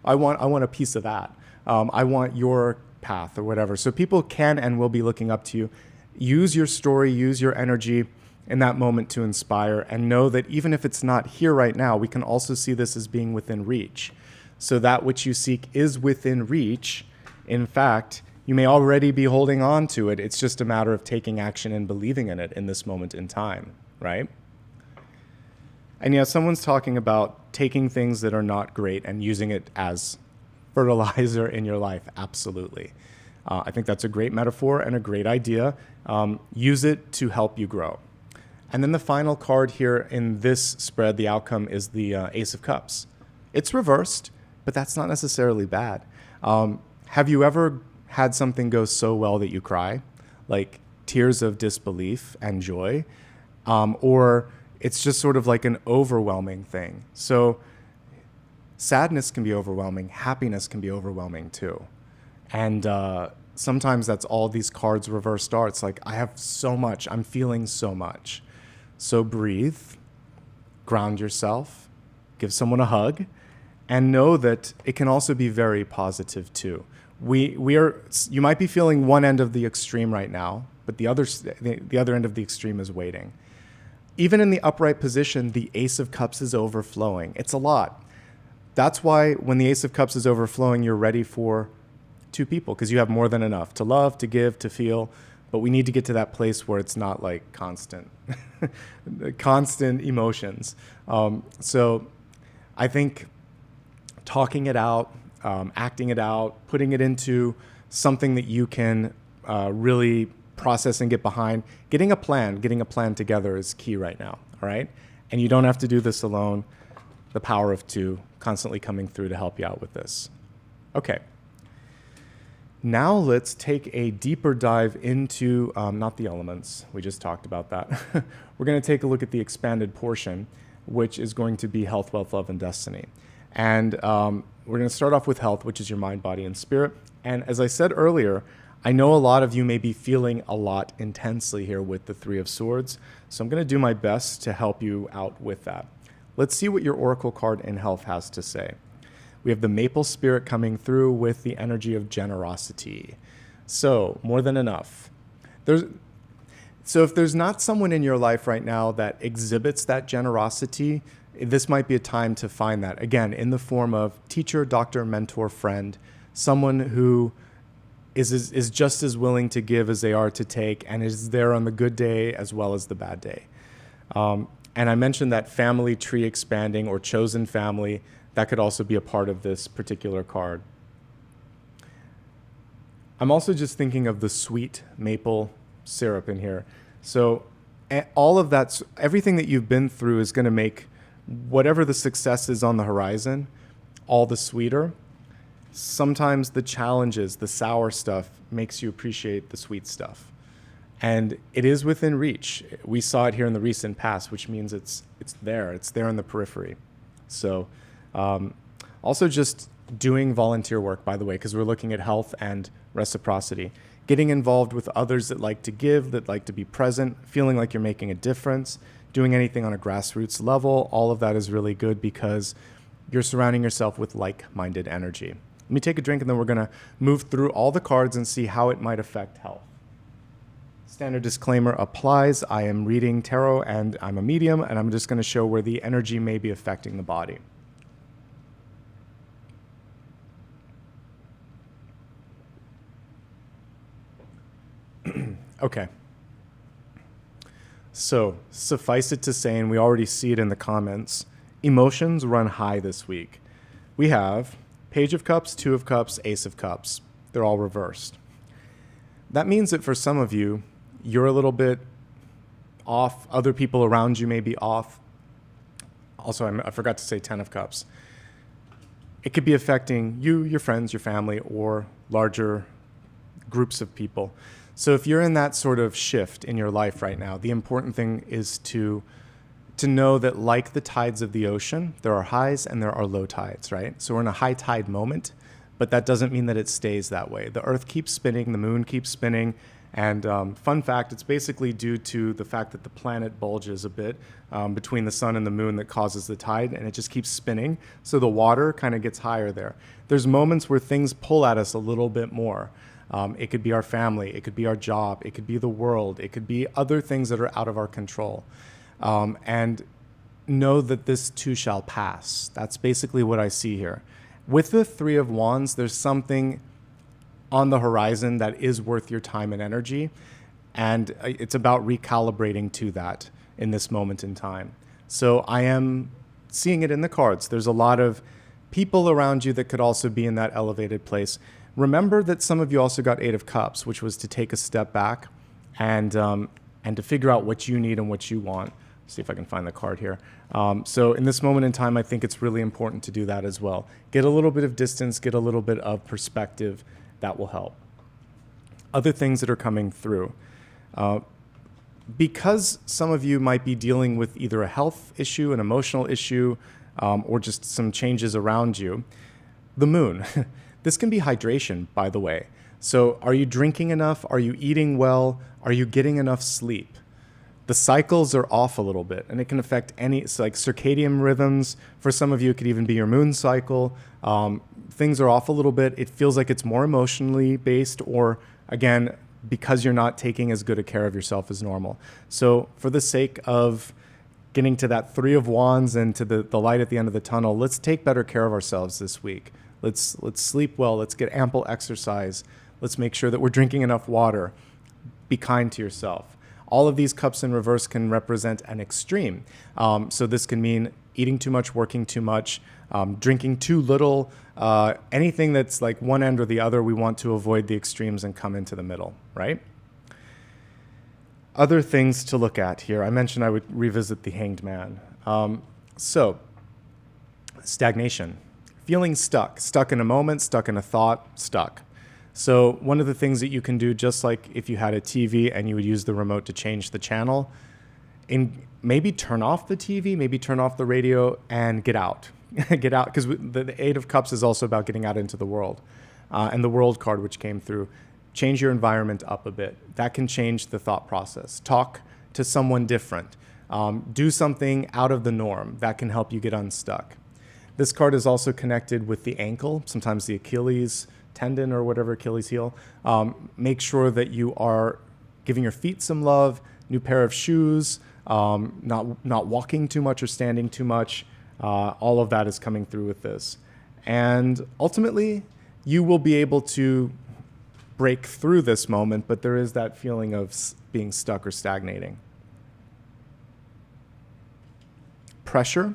I want a piece of that. I want your path or whatever. So people can and will be looking up to you. Use your story, use your energy in that moment to inspire, and know that even if it's not here right now, we can also see this as being within reach. So that which you seek is within reach. In fact, you may already be holding on to it. It's just a matter of taking action and believing in it in this moment in time, right? And yeah, someone's talking about taking things that are not great and using it as fertilizer in your life. Absolutely. I think that's a great metaphor and a great idea. Use it to help you grow. And then the final card here in this spread, the outcome, is the Ace of Cups. It's reversed, but that's not necessarily bad. Have you ever had something go so well that you cry? Like tears of disbelief and joy? Or it's just sort of like an overwhelming thing. So sadness can be overwhelming. Happiness can be overwhelming too. And sometimes that's all these cards reversed are. It's like, I have so much. I'm feeling so much. So breathe, ground yourself, give someone a hug, and know that it can also be very positive too. You might be feeling one end of the extreme right now, but the other end of the extreme is waiting. Even in the upright position, the Ace of Cups is overflowing. It's a lot. That's why when the Ace of Cups is overflowing, you're ready for two people because you have more than enough to love, to give, to feel. But we need to get to that place where it's not like constant emotions. So I think talking it out, acting it out, putting it into something that you can really process and get behind, getting a plan together is key right now, all right? And you don't have to do this alone. The power of two constantly coming through to help you out with this. Okay. Now let's take a deeper dive into, not the elements, we just talked about that. We're going to take a look at the expanded portion, which is going to be health, wealth, love, and destiny. And we're going to start off with health, which is your mind, body, and spirit. And as I said earlier, I know a lot of you may be feeling a lot intensely here with the Three of Swords. So I'm going to do my best to help you out with that. Let's see what your Oracle card in health has to say. We have the Maple Spirit coming through with the energy of generosity. So, more than enough. So if there's not someone in your life right now that exhibits that generosity, this might be a time to find that. Again, in the form of teacher, doctor, mentor, friend, someone who is just as willing to give as they are to take and is there on the good day as well as the bad day. And I mentioned that family tree expanding or chosen family. That could also be a part of this particular card. I'm also just thinking of the sweet maple syrup in here. So all of that, everything that you've been through is going to make whatever the success is on the horizon all the sweeter. Sometimes the challenges, the sour stuff, makes you appreciate the sweet stuff. And it is within reach. We saw it here in the recent past, which means it's there in the periphery. So also just doing volunteer work, by the way, because we're looking at health and reciprocity. Getting involved with others that like to give, that like to be present, feeling like you're making a difference, doing anything on a grassroots level, all of that is really good because you're surrounding yourself with like-minded energy. Let me take a drink and then we're going to move through all the cards and see how it might affect health. Standard disclaimer applies. I am reading tarot and I'm a medium, and I'm just going to show where the energy may be affecting the body. Okay. So, suffice it to say, and we already see it in the comments, emotions run high this week. We have Page of Cups, Two of Cups, Ace of Cups. They're all reversed. That means that for some of you, you're a little bit off. Other people around you may be off. Also, I forgot to say Ten of Cups. It could be affecting you, your friends, your family, or larger groups of people. So if you're in that sort of shift in your life right now, the important thing is to know that, like the tides of the ocean, there are highs and there are low tides, right? So we're in a high tide moment, but that doesn't mean that it stays that way. The earth keeps spinning, the moon keeps spinning, and fun fact, it's basically due to the fact that the planet bulges a bit between the sun and the moon that causes the tide, and it just keeps spinning, so the water kind of gets higher there. There's moments where things pull at us a little bit more. It could be our family, it could be our job, it could be the world, it could be other things that are out of our control. And know that this too shall pass. That's basically what I see here. With the Three of Wands, there's something on the horizon that is worth your time and energy, and it's about recalibrating to that in this moment in time. So I am seeing it in the cards. There's a lot of people around you that could also be in that elevated place. Remember that some of you also got Eight of Cups, which was to take a step back and to figure out what you need and what you want. See if I can find the card here. So in this moment in time, I think it's really important to do that as well. Get a little bit of distance, get a little bit of perspective. That will help. Other things that are coming through. Because some of you might be dealing with either a health issue, an emotional issue, or just some changes around you, the moon. This can be hydration, by the way. So are you drinking enough? Are you eating well? Are you getting enough sleep? The cycles are off a little bit, and it can affect like circadian rhythms. For some of you, it could even be your moon cycle. Things are off a little bit. It feels like it's more emotionally based, or again, because you're not taking as good a care of yourself as normal. So for the sake of getting to that 3 of Wands and to the light at the end of the tunnel. Let's take better care of ourselves this week. Let's sleep well. Let's get ample exercise. Let's make sure that we're drinking enough water. Be kind to yourself. All of these cups in reverse can represent an extreme. So this can mean eating too much, working too much, drinking too little, anything that's like one end or the other. We want to avoid the extremes and come into the middle, right? Other things to look at here. I mentioned I would revisit the Hanged Man. So stagnation, feeling stuck in a moment, stuck in a thought, stuck. So one of the things that you can do, just like if you had a TV and you would use the remote to change the channel, maybe turn off the TV, maybe turn off the radio and get out. Get out, because the 8 of Cups is also about getting out into the world. And the World card, which came through, change your environment up a bit. That can change the thought process. Talk to someone different. Do something out of the norm. That can help you get unstuck. This card is also connected with the ankle, sometimes the Achilles tendon or whatever, Achilles heel. Make sure that you are giving your feet some love, new pair of shoes, not walking too much or standing too much. All of that is coming through with this. And ultimately, you will be able to break through this moment, but there is that feeling of being stuck or stagnating. Pressure.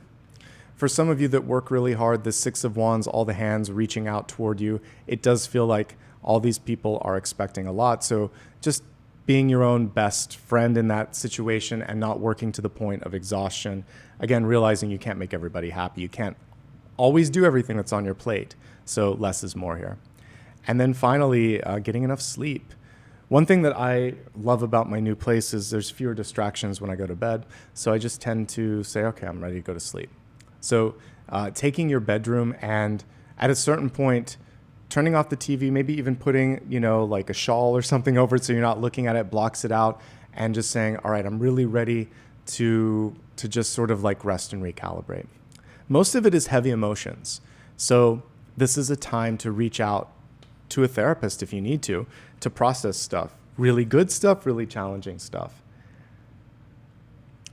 For some of you that work really hard, the 6 of Wands, all the hands reaching out toward you, it does feel like all these people are expecting a lot. So just being your own best friend in that situation and not working to the point of exhaustion. Again, realizing you can't make everybody happy. You can't always do everything that's on your plate. So less is more here. And then finally, getting enough sleep. One thing that I love about my new place is there's fewer distractions when I go to bed. So I just tend to say, okay, I'm ready to go to sleep. So taking your bedroom and at a certain point, turning off the TV, maybe even putting, like a shawl or something over it so you're not looking at it, blocks it out, and just saying, all right, I'm really ready to just sort of like rest and recalibrate. Most of it is heavy emotions. So this is a time to reach out to a therapist if you need to process stuff, really good stuff, really challenging stuff.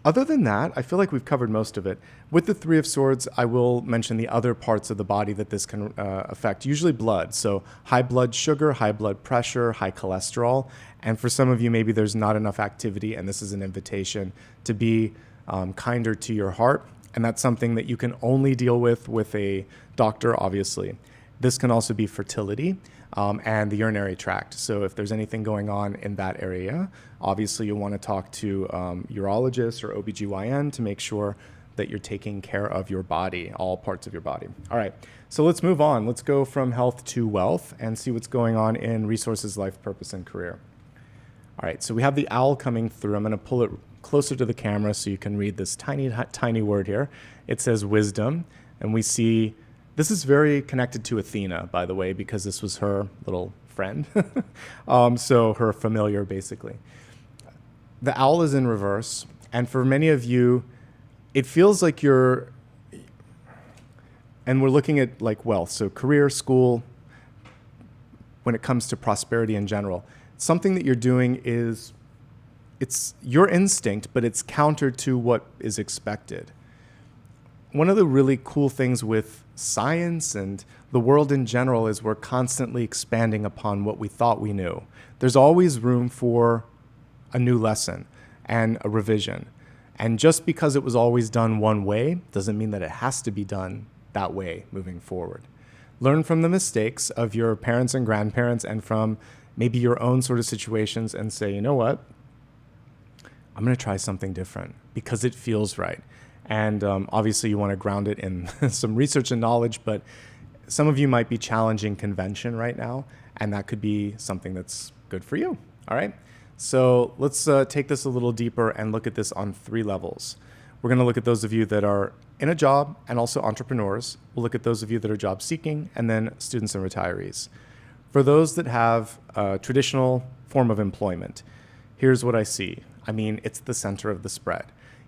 Other than that, I feel like we've covered most of it. With the 3 of Swords, I will mention the other parts of the body that this can affect, usually blood. So high blood sugar, high blood pressure, high cholesterol. And for some of you, maybe there's not enough activity, and this is an invitation to be kinder to your heart. And that's something that you can only deal with a doctor, obviously. This can also be fertility and the urinary tract. So if there's anything going on in that area, obviously you want to talk to urologist or OBGYN to make sure that you're taking care of your body, all parts of your body. All right, so let's move on. Let's go from health to wealth and see what's going on in resources, life, purpose, and career. All right, so we have the owl coming through. I'm going to pull it closer to the camera so you can read this tiny, tiny word here. It says wisdom, and we see this is very connected to Athena, by the way, because this was her little friend. So her familiar, basically. The owl is in reverse, and for many of you, it feels like you're, and we're looking at like wealth, so career, school, when it comes to prosperity in general. Something that you're doing is, it's your instinct, but it's counter to what is expected. One of the really cool things with science and the world in general is we're constantly expanding upon what we thought we knew. There's always room for a new lesson and a revision. And just because it was always done one way doesn't mean that it has to be done that way moving forward. Learn from the mistakes of your parents and grandparents and from maybe your own sort of situations and say, you know what? I'm going to try something different because it feels right. And obviously you want to ground it in some research and knowledge, but some of you might be challenging convention right now, and that could be something that's good for you. All right. So let's take this a little deeper and look at this on 3 levels. We're going to look at those of you that are in a job and also entrepreneurs. We'll look at those of you that are job seeking, and then students and retirees. For those that have a traditional form of employment, here's what I see. I mean, it's the center of the spread.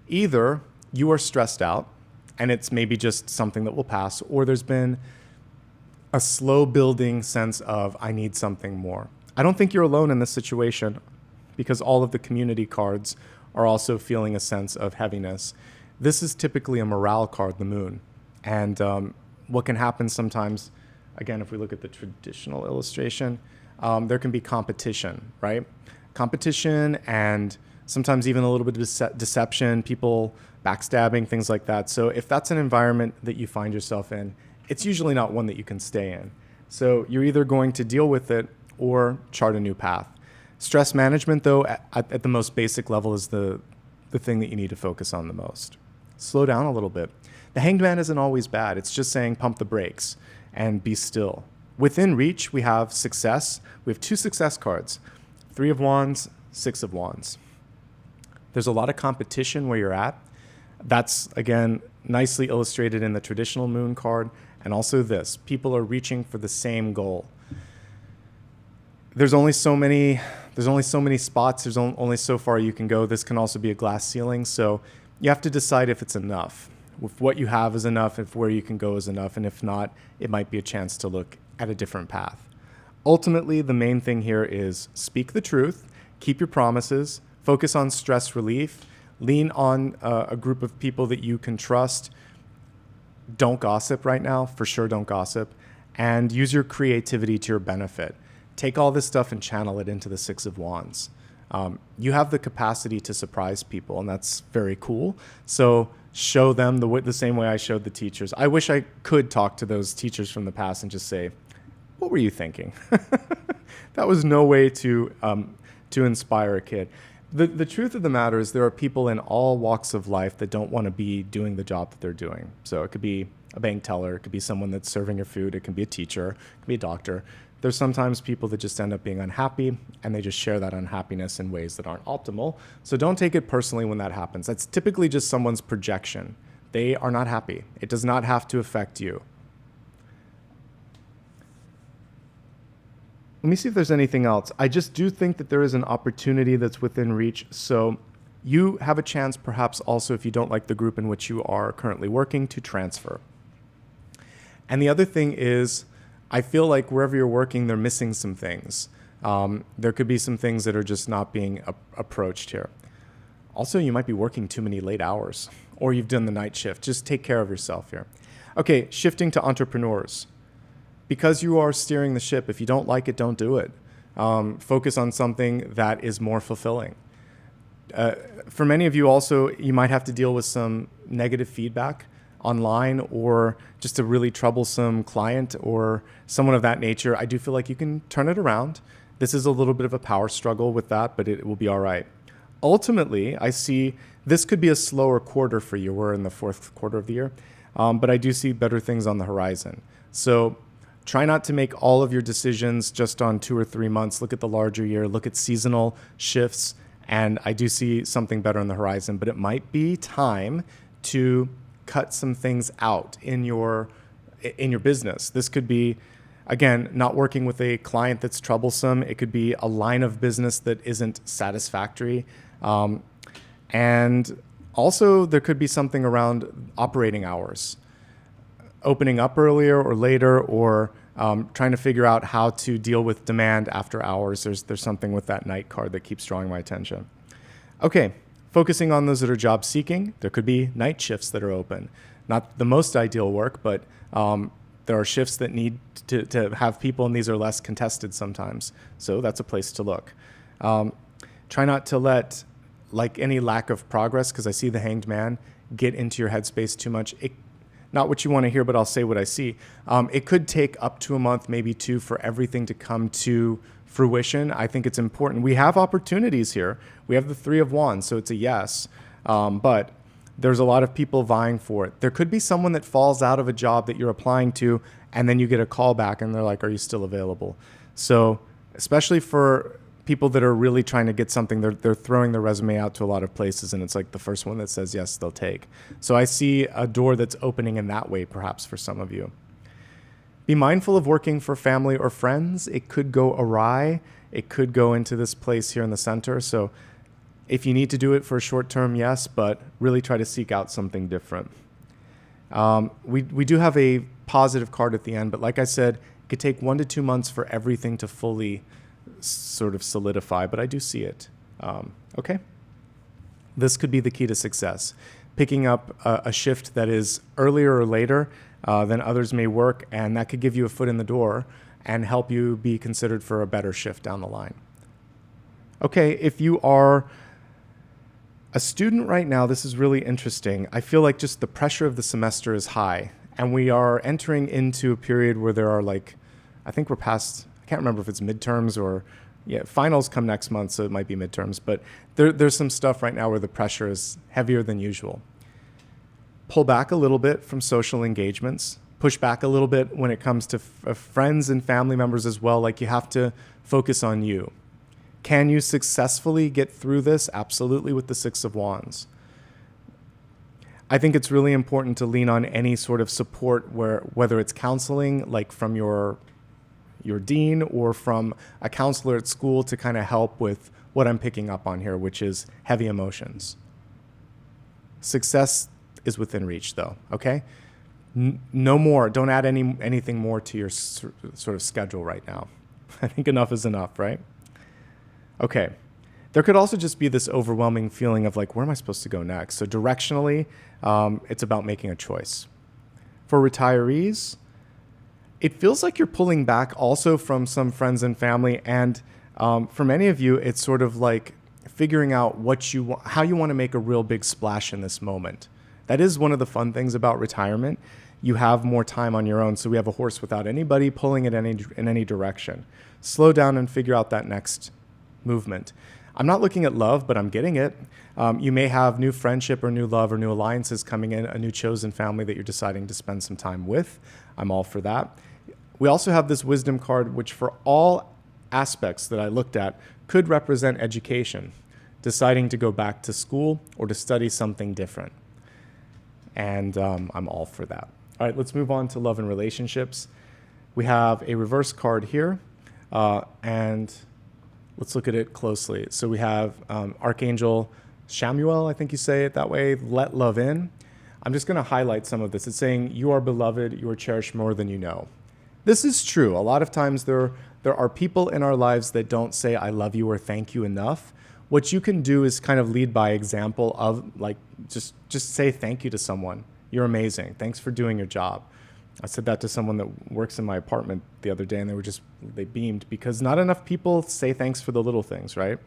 Either you are stressed out and it's maybe just something that will pass, or there's been a slow building sense of, I need something more. I don't think you're alone in this situation because all of the community cards are also feeling a sense of heaviness. This is typically a morale card, the moon. And what can happen sometimes, again, if we look at the traditional illustration, there can be competition, right? Competition and sometimes even a little bit of deception, people backstabbing, things like that. So if that's an environment that you find yourself in, it's usually not one that you can stay in. So you're either going to deal with it or chart a new path. Stress management, though, at the most basic level is the thing that you need to focus on the most. Slow down a little bit. The Hanged Man isn't always bad. It's just saying pump the brakes and be still. Within reach, we have success. We have 2 success cards, 3 of Wands, 6 of Wands. There's a lot of competition where you're at. That's, again, nicely illustrated in the traditional moon card. And also this, people are reaching for the same goal. There's only so many spots. There's only so far you can go. This can also be a glass ceiling. So you have to decide if it's enough. If what you have is enough, if where you can go is enough. And if not, it might be a chance to look at a different path. Ultimately, the main thing here is speak the truth, keep your promises, focus on stress relief, lean on a group of people that you can trust. Don't gossip right now. For sure, don't gossip. And use your creativity to your benefit. Take all this stuff and channel it into the 6 of Wands. You have the capacity to surprise people, and that's very cool. So show them the same way I showed the teachers. I wish I could talk to those teachers from the past and just say, what were you thinking? That was no way to inspire a kid. The truth of the matter is there are people in all walks of life that don't want to be doing the job that they're doing. So it could be a bank teller, it could be someone that's serving your food, it can be a teacher, it can be a doctor. There's sometimes people that just end up being unhappy and they just share that unhappiness in ways that aren't optimal. So don't take it personally when that happens. That's typically just someone's projection. They are not happy. It does not have to affect you. Let me see if there's anything else. I just do think that there is an opportunity that's within reach. So you have a chance, perhaps also if you don't like the group in which you are currently working, to transfer. And the other thing is, I feel like wherever you're working, they're missing some things. There could be some things that are just not being approached here. Also, you might be working too many late hours, or you've done the night shift. Just take care of yourself here. Okay, shifting to entrepreneurs. Because you are steering the ship, if you don't like it, don't do it. Focus on something that is more fulfilling. For many of you also, you might have to deal with some negative feedback online or just a really troublesome client or someone of that nature. I do feel like you can turn it around. This is a little bit of a power struggle with that, but it will be all right. Ultimately, I see this could be a slower quarter for you. We're in the 4th quarter of the year, but I do see better things on the horizon. So try not to make all of your decisions just on 2 or 3 months. Look at the larger year, look at seasonal shifts, and I do see something better on the horizon, but it might be time to cut some things out in your business. This could be, again, not working with a client that's troublesome. It could be a line of business that isn't satisfactory. And also there could be something around operating hours, opening up earlier or later, or trying to figure out how to deal with demand after hours. There's something with that night card that keeps drawing my attention. Okay. Focusing on those that are job seeking, there could be night shifts that are open. Not the most ideal work, but there are shifts that need to have people, and these are less contested sometimes. So that's a place to look. Try not to let any lack of progress, because I see the Hanged Man, get into your headspace too much. Not what you want to hear, but I'll say what I see. It could take up to a month, maybe 2, for everything to come to fruition. I think it's important. We have opportunities here. We have the 3 of Wands, so it's a yes. But there's a lot of people vying for it. There could be someone that falls out of a job that you're applying to, and then you get a call back, and they're like, are you still available? So especially for people that are really trying to get something, they're throwing their resume out to a lot of places, and it's like the first one that says yes, they'll take. So I see a door that's opening in that way, perhaps for some of you. Be mindful of working for family or friends. It could go awry. It could go into this place here in the center. So if you need to do it for a short term, yes, but really try to seek out something different. We do have a positive card at the end, but like I said, it could take 1 to 2 months for everything to fully sort of solidify, but I do see it. Okay. This could be the key to success. picking up a shift that is earlier or later than others may work, and that could give you a foot in the door and help you be considered for a better shift down the line. Okay, if you are a student right now, this is really interesting. I feel like just the pressure of the semester is high, and we are entering into a period where there are I think we're past, I can't remember if it's midterms or, finals come next month, so it might be midterms, but there's some stuff right now where the pressure is heavier than usual. Pull back a little bit from social engagements, push back a little bit when it comes to friends and family members as well. Like, you have to focus on you. Can you successfully get through this? Absolutely, with the Six of Wands. I think it's really important to lean on any sort of support, whether it's counseling, like from your dean or from a counselor at school, to kind of help with what I'm picking up on here, which is heavy emotions. Success is within reach, though, okay? No more. Don't add anything more to your sort of schedule right now. I think enough is enough, right? Okay. There could also just be this overwhelming feeling of where am I supposed to go next? So directionally, it's about making a choice. For retirees, it feels like you're pulling back also from some friends and family. And for many of you, it's sort of like figuring out how you want to make a real big splash in this moment. That is one of the fun things about retirement. You have more time on your own. So we have a horse without anybody pulling it in any direction. Slow down and figure out that next movement. I'm not looking at love, but I'm getting it. You may have new friendship or new love or new alliances coming in, a new chosen family that you're deciding to spend some time with. I'm all for that. We also have this wisdom card, which for all aspects that I looked at could represent education, deciding to go back to school or to study something different. And I'm all for that. All right, let's move on to love and relationships. We have a reverse card here, and let's look at it closely. So we have Archangel Shamuel, I think you say it that way, let love in. I'm just going to highlight some of this. It's saying, you are beloved, you are cherished more than you know. This is true. A lot of times there are people in our lives that don't say I love you or thank you enough. What you can do is kind of lead by example of just say thank you to someone. You're amazing. Thanks for doing your job. I said that to someone that works in my apartment the other day, and they beamed, because not enough people say thanks for the little things, right?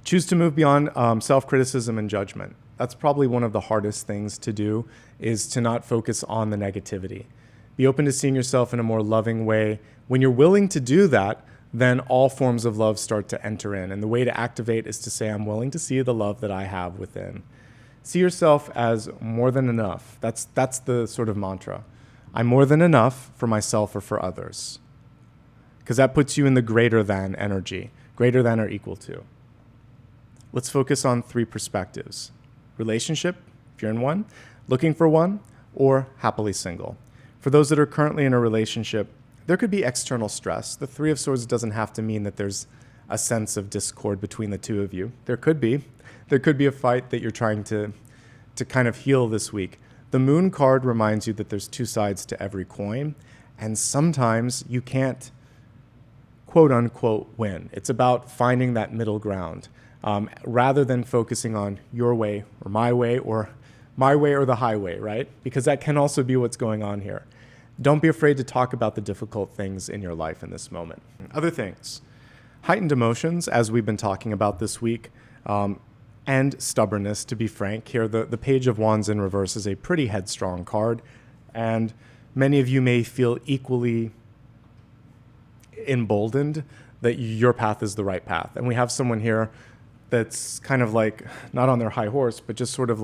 Choose to move beyond self-criticism and judgment. That's probably one of the hardest things to do, is to not focus on the negativity. Be open to seeing yourself in a more loving way. When you're willing to do that, then all forms of love start to enter in. And the way to activate is to say, I'm willing to see the love that I have within. See yourself as more than enough. That's the sort of mantra. I'm more than enough for myself or for others. Because that puts you in the greater than energy, greater than or equal to. Let's focus on 3 perspectives. Relationship, if you're in one, looking for one, or happily single. For those that are currently in a relationship, there could be external stress. The 3 of Swords doesn't have to mean that there's a sense of discord between the two of you. There could be. There could be a fight that you're trying to kind of heal this week. The Moon card reminds you that there's 2 sides to every coin, and sometimes you can't quote unquote win. It's about finding that middle ground, rather than focusing on your way or my way or the highway, right? Because that can also be what's going on here. Don't be afraid to talk about the difficult things in your life in this moment. Other things, heightened emotions, as we've been talking about this week, and stubbornness, to be frank. Here, the Page of Wands in reverse is a pretty headstrong card, and many of you may feel equally emboldened that your path is the right path. And we have someone here that's kind of not on their high horse, but just sort of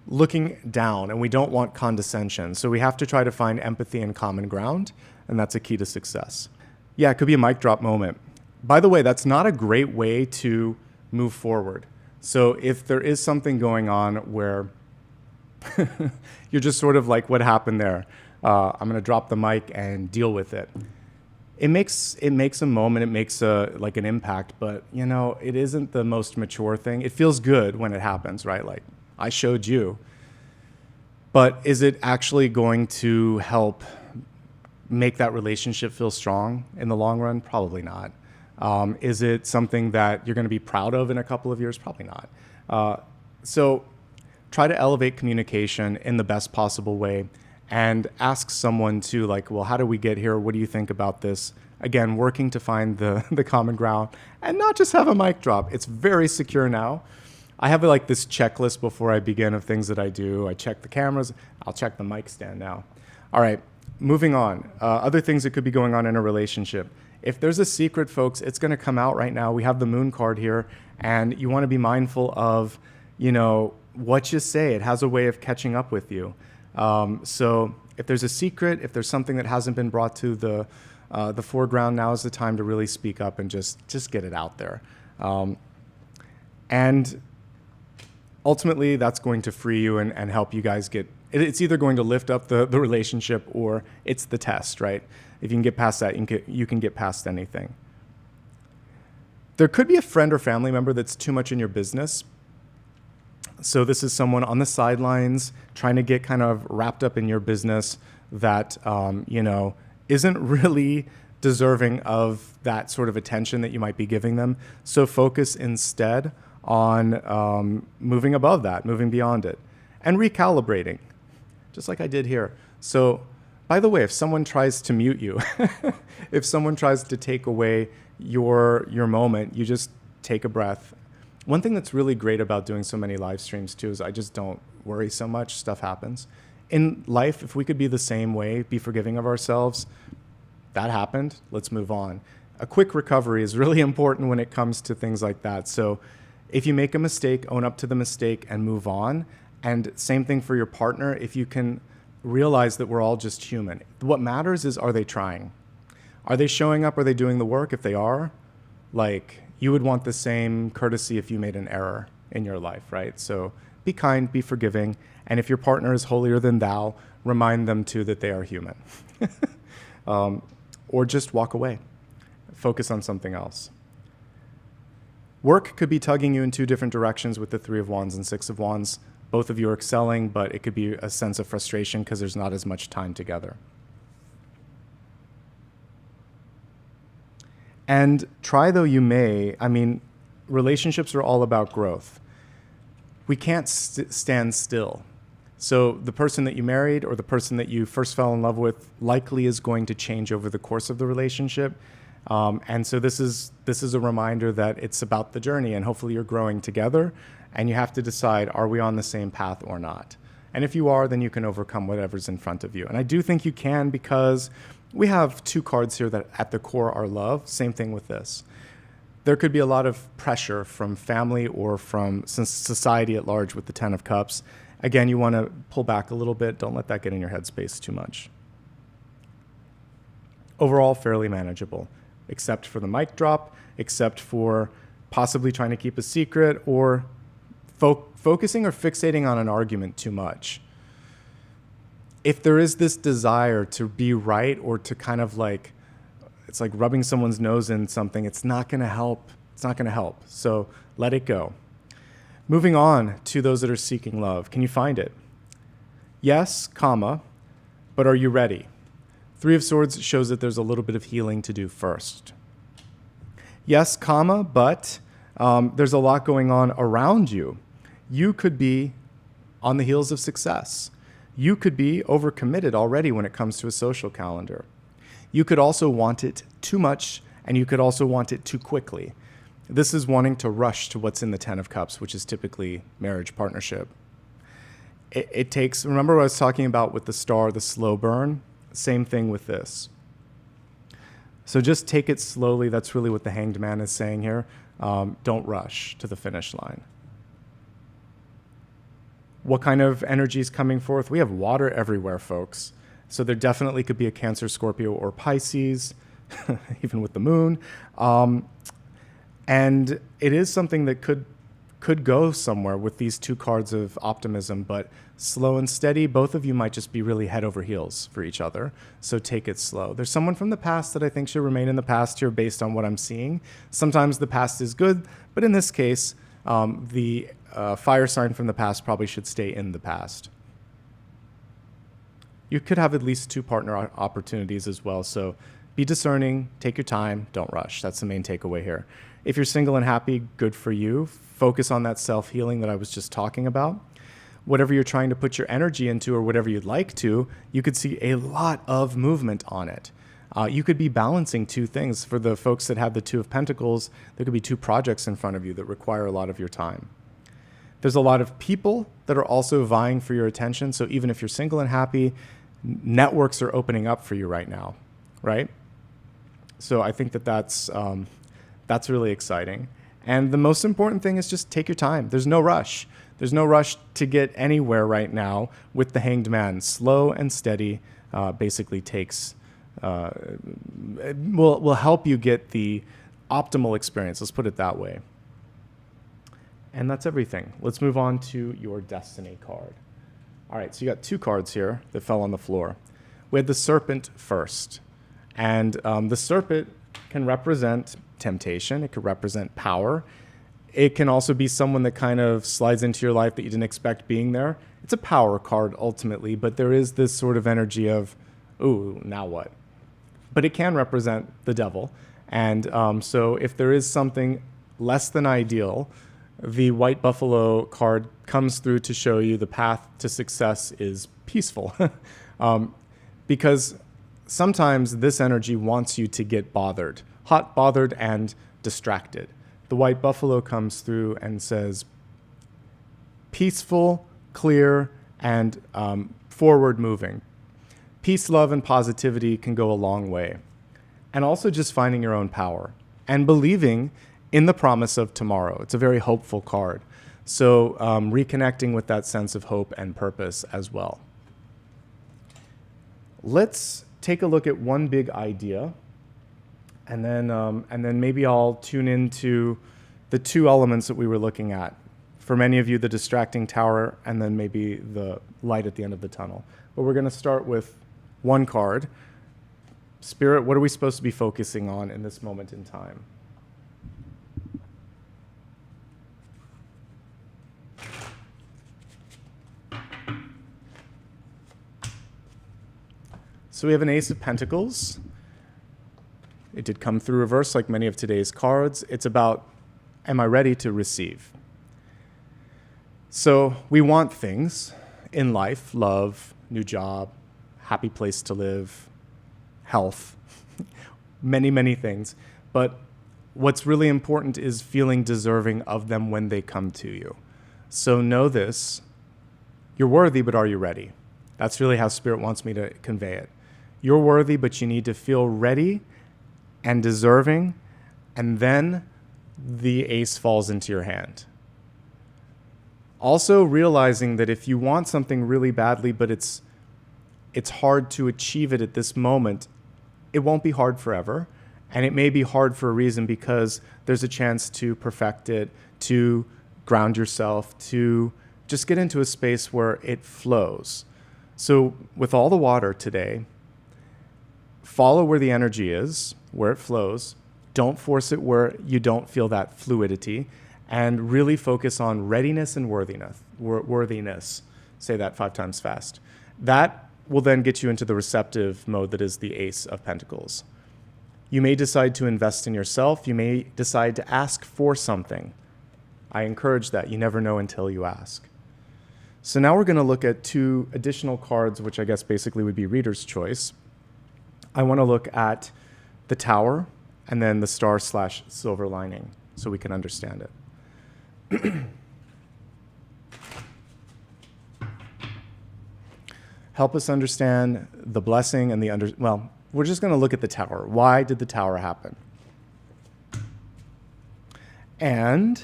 looking down, and we don't want condescension. So we have to try to find empathy and common ground, and that's a key to success. Yeah, it could be a mic drop moment. By the way, that's not a great way to move forward. So if there is something going on where you're just sort of what happened there? I'm going to drop the mic and deal with it. It makes a moment, it makes an impact, but it isn't the most mature thing. It feels good when it happens, right? I showed you. But is it actually going to help make that relationship feel strong in the long run? Probably not. Is it something that you're going to be proud of in a couple of years? Probably not. So try to elevate communication in the best possible way and ask someone to like, well, how do we get here? What do you think about this? Again, working to find the common ground and not just have a mic drop. It's very secure now. I have like this checklist before I begin of things that I do. I check the cameras. I'll check the mic stand now. All right, moving on. Other things that could be going on in a relationship. If there's a secret, folks, it's going to come out right now. We have the moon card here, and you want to be mindful of, what you say. It has a way of catching up with you. So if there's a secret, if there's something that hasn't been brought to the foreground, now is the time to really speak up and just get it out there. And ultimately, that's going to free you and help you guys get, it's either going to lift up the relationship or it's the test, right? If you can get past that, you can get past anything. There could be a friend or family member that's too much in your business. So this is someone on the sidelines trying to get kind of wrapped up in your business that, isn't really deserving of that sort of attention that you might be giving them. So focus instead on moving above that, moving beyond it, and recalibrating, just like I did here. So, by the way, if someone tries to mute you, if someone tries to take away your moment, you just take a breath. One thing that's really great about doing so many live streams too is I just don't worry so much. Stuff happens. In life, if we could be the same way, be forgiving of ourselves, that happened, let's move on. A quick recovery is really important when it comes to things like that. So if you make a mistake, own up to the mistake and move on. And same thing for your partner. If you can realize that we're all just human. What matters is, are they trying? Are they showing up? Are they doing the work? If they are, you would want the same courtesy if you made an error in your life, right? So be kind, be forgiving. And if your partner is holier than thou, remind them too that they are human. Or just walk away. Focus on something else. Work could be tugging you in two different directions with the 3 of Wands and 6 of Wands. Both of you are excelling, but it could be a sense of frustration because there's not as much time together. And try though you may, relationships are all about growth. We can't stand still. So the person that you married or the person that you first fell in love with likely is going to change over the course of the relationship. And so this is a reminder that it's about the journey and hopefully you're growing together and you have to decide, are we on the same path or not? And if you are, then you can overcome whatever's in front of you. And I do think you can because we have 2 cards here that at the core are love. Same thing with this. There could be a lot of pressure from family or from society at large with the 10 of Cups. Again, you want to pull back a little bit. Don't let that get in your headspace too much. Overall, fairly manageable, except for the mic drop, except for possibly trying to keep a secret or focusing or fixating on an argument too much. If there is this desire to be right or to kind of it's like rubbing someone's nose in something, it's not going to help. It's not going to help. So let it go. Moving on to those that are seeking love. Can you find it? Yes, but are you ready? 3 of Swords shows that there's a little bit of healing to do first. Yes, but there's a lot going on around you. You could be on the heels of success. You could be overcommitted already when it comes to a social calendar. You could also want it too much, and you could also want it too quickly. This is wanting to rush to what's in the 10 of Cups, which is typically marriage partnership. It takes, remember what I was talking about with the star, the slow burn? Same thing with this. So just take it slowly. That's really what the Hanged Man is saying here. Don't rush to the finish line. What kind of energy is coming forth? We have water everywhere, folks. So there definitely could be a Cancer, Scorpio, or Pisces, even with the moon. And it is something that could go somewhere with these 2 cards of optimism, but slow and steady. Both of you might just be really head over heels for each other. So take it slow. There's someone from the past that I think should remain in the past here based on what I'm seeing. Sometimes the past is good, but in this case, the fire sign from the past probably should stay in the past. You could have at least 2 partner opportunities as well. So be discerning, take your time, don't rush. That's the main takeaway here. If you're single and happy, good for you. Focus on that self-healing that I was just talking about. Whatever you're trying to put your energy into or whatever you'd like to, you could see a lot of movement on it. You could be balancing two things. For the folks that have the Two of Pentacles, there could be two projects in front of you that require a lot of your time. There's a lot of people that are also vying for your attention. So even if you're single and happy, networks are opening up for you right now, right? So I think that that's really exciting. And the most important thing is just take your time. There's no rush. There's no rush to get anywhere right now with the Hanged Man. Slow and steady basically will help you get the optimal experience. Let's put it that way. And that's everything. Let's move on to your Destiny card. All right, so you got two cards here that fell on the floor. We had the Serpent first. And the Serpent can represent temptation. It could represent power. It can also be someone that kind of slides into your life that you didn't expect being there. It's a power card ultimately, but there is this sort of energy of, ooh, now what? But it can represent the devil. And so if there is something less than ideal, the White Buffalo card comes through to show you the path to success is peaceful. Because sometimes this energy wants you to get bothered, hot, bothered, and distracted. The White Buffalo comes through and says, peaceful, clear, and forward moving. Peace, love, and positivity can go a long way. And also just finding your own power and believing in the promise of tomorrow. It's a very hopeful card. So reconnecting with that sense of hope and purpose as well. Let's take a look at one big idea, and then maybe I'll tune into the two elements that we were looking at. For many of you, the distracting tower, and then maybe the light at the end of the tunnel. But we're going to start with one card. Spirit, what are we supposed to be focusing on in this moment in time? So we have an Ace of Pentacles. It did come through reverse like many of today's cards. It's about, am I ready to receive? So we want things in life, love, new job, happy place to live, health, many, many things. But what's really important is feeling deserving of them when they come to you. So know this, you're worthy, but are you ready? That's really how Spirit wants me to convey it. You're worthy, but you need to feel ready and deserving, and then the ace falls into your hand. Also realizing that if you want something really badly, but it's hard to achieve it at this moment, it won't be hard forever. And it may be hard for a reason, because there's a chance to perfect it, to ground yourself, to just get into a space where it flows. So with all the water today, follow where the energy is, where it flows. Don't force it where you don't feel that fluidity, and really focus on readiness and worthiness. Say that 5 times fast. That will then get you into the receptive mode that is the Ace of Pentacles. You may decide to invest in yourself. You may decide to ask for something. I encourage that. You never know until you ask. So now we're going to look at 2 additional cards, which I guess basically would be reader's choice. I want to look at the Tower and then the Star/Silver Lining so we can understand it. Help us understand the blessing and well, we're just going to look at the Tower. Why did the Tower happen? And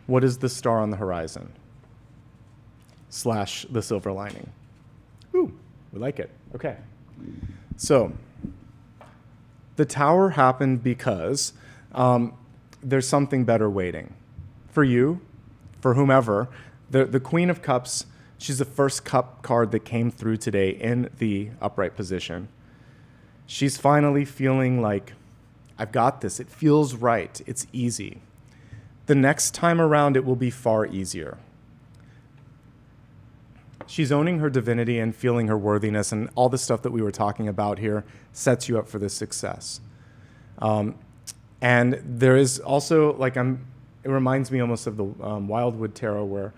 what is the star on the horizon? / the silver lining. Ooh, we like it. Okay. So the Tower happened because there's something better waiting for you, for whomever. The Queen of Cups, she's the first cup card that came through today in the upright position. She's finally feeling like, I've got this. It feels right. It's easy. The next time around, it will be far easier. She's owning her divinity and feeling her worthiness, and all the stuff that we were talking about here sets you up for this success. And there is also, like, it reminds me almost of the Wildwood Tarot, where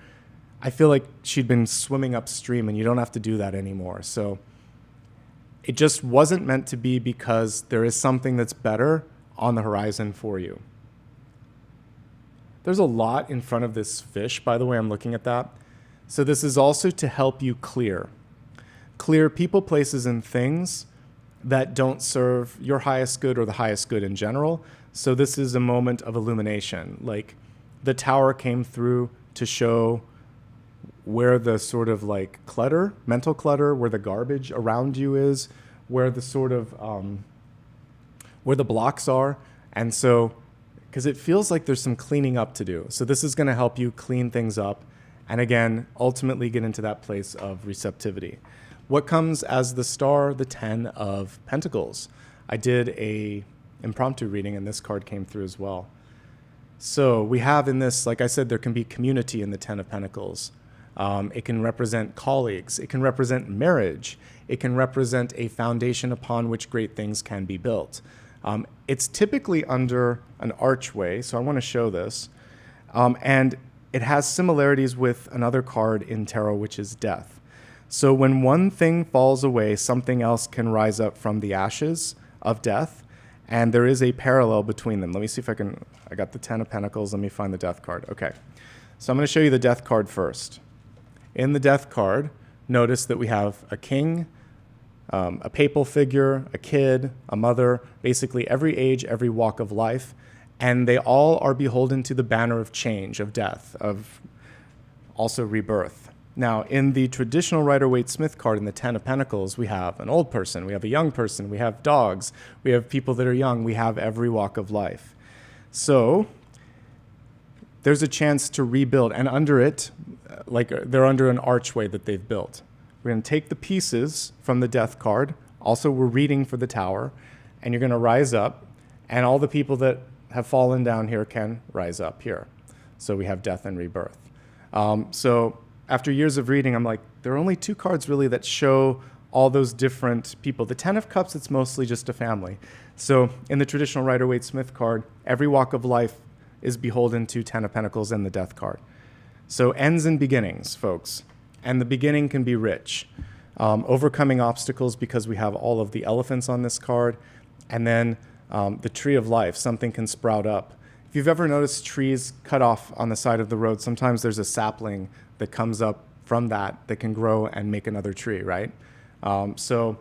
I feel like she'd been swimming upstream and you don't have to do that anymore. So it just wasn't meant to be, because there is something that's better on the horizon for you. There's a lot in front of this fish, by the way, I'm looking at that. So this is also to help you clear people, places, and things that don't serve your highest good or the highest good in general. So this is a moment of illumination. Like, the tower came through to show where the sort of like clutter, mental clutter, where the garbage around you is, where the sort of, where the blocks are. And so, because it feels like there's some cleaning up to do. So this is going to help you clean things up. And again, ultimately get into that place of receptivity. What comes as the star? The 10 of Pentacles. I did a impromptu reading, and this card came through as well. So we have in this, like I said, there can be community in the 10 of Pentacles. It can represent colleagues. It can represent marriage. It can represent a foundation upon which great things can be built. It's typically under an archway, so I want to show this. And it has similarities with another card in tarot, which is death. So when one thing falls away, something else can rise up from the ashes of death, and there is a parallel between them. Let me see if I got the 10 of Pentacles. Let me find the death card. Okay, so I'm going to show you the death card first. In the death card, notice that we have a king, a papal figure, a kid, a mother, basically every age, every walk of life, and they all are beholden to the banner of change, of death, of also rebirth. Now, in the traditional Rider-Waite-Smith card in the 10 of Pentacles, we have an old person, we have a young person, we have dogs, we have people that are young, we have every walk of life. So there's a chance to rebuild, and under it, like they're under an archway that they've built. We're going to take the pieces from the death card. Also, we're reading for the tower, and you're going to rise up, and all the people that have fallen down here can rise up here. So we have death and rebirth. So after years of reading, I'm like, there are only two cards really that show all those different people. The 10 of Cups, it's mostly just a family. So in the traditional Rider-Waite-Smith card, every walk of life is beholden to 10 of Pentacles and the death card. So ends and beginnings, folks. And the beginning can be rich. Overcoming obstacles, because we have all of the elephants on this card. And then the tree of life, something can sprout up. If you've ever noticed trees cut off on the side of the road, sometimes there's a sapling that comes up from that can grow and make another tree, right? So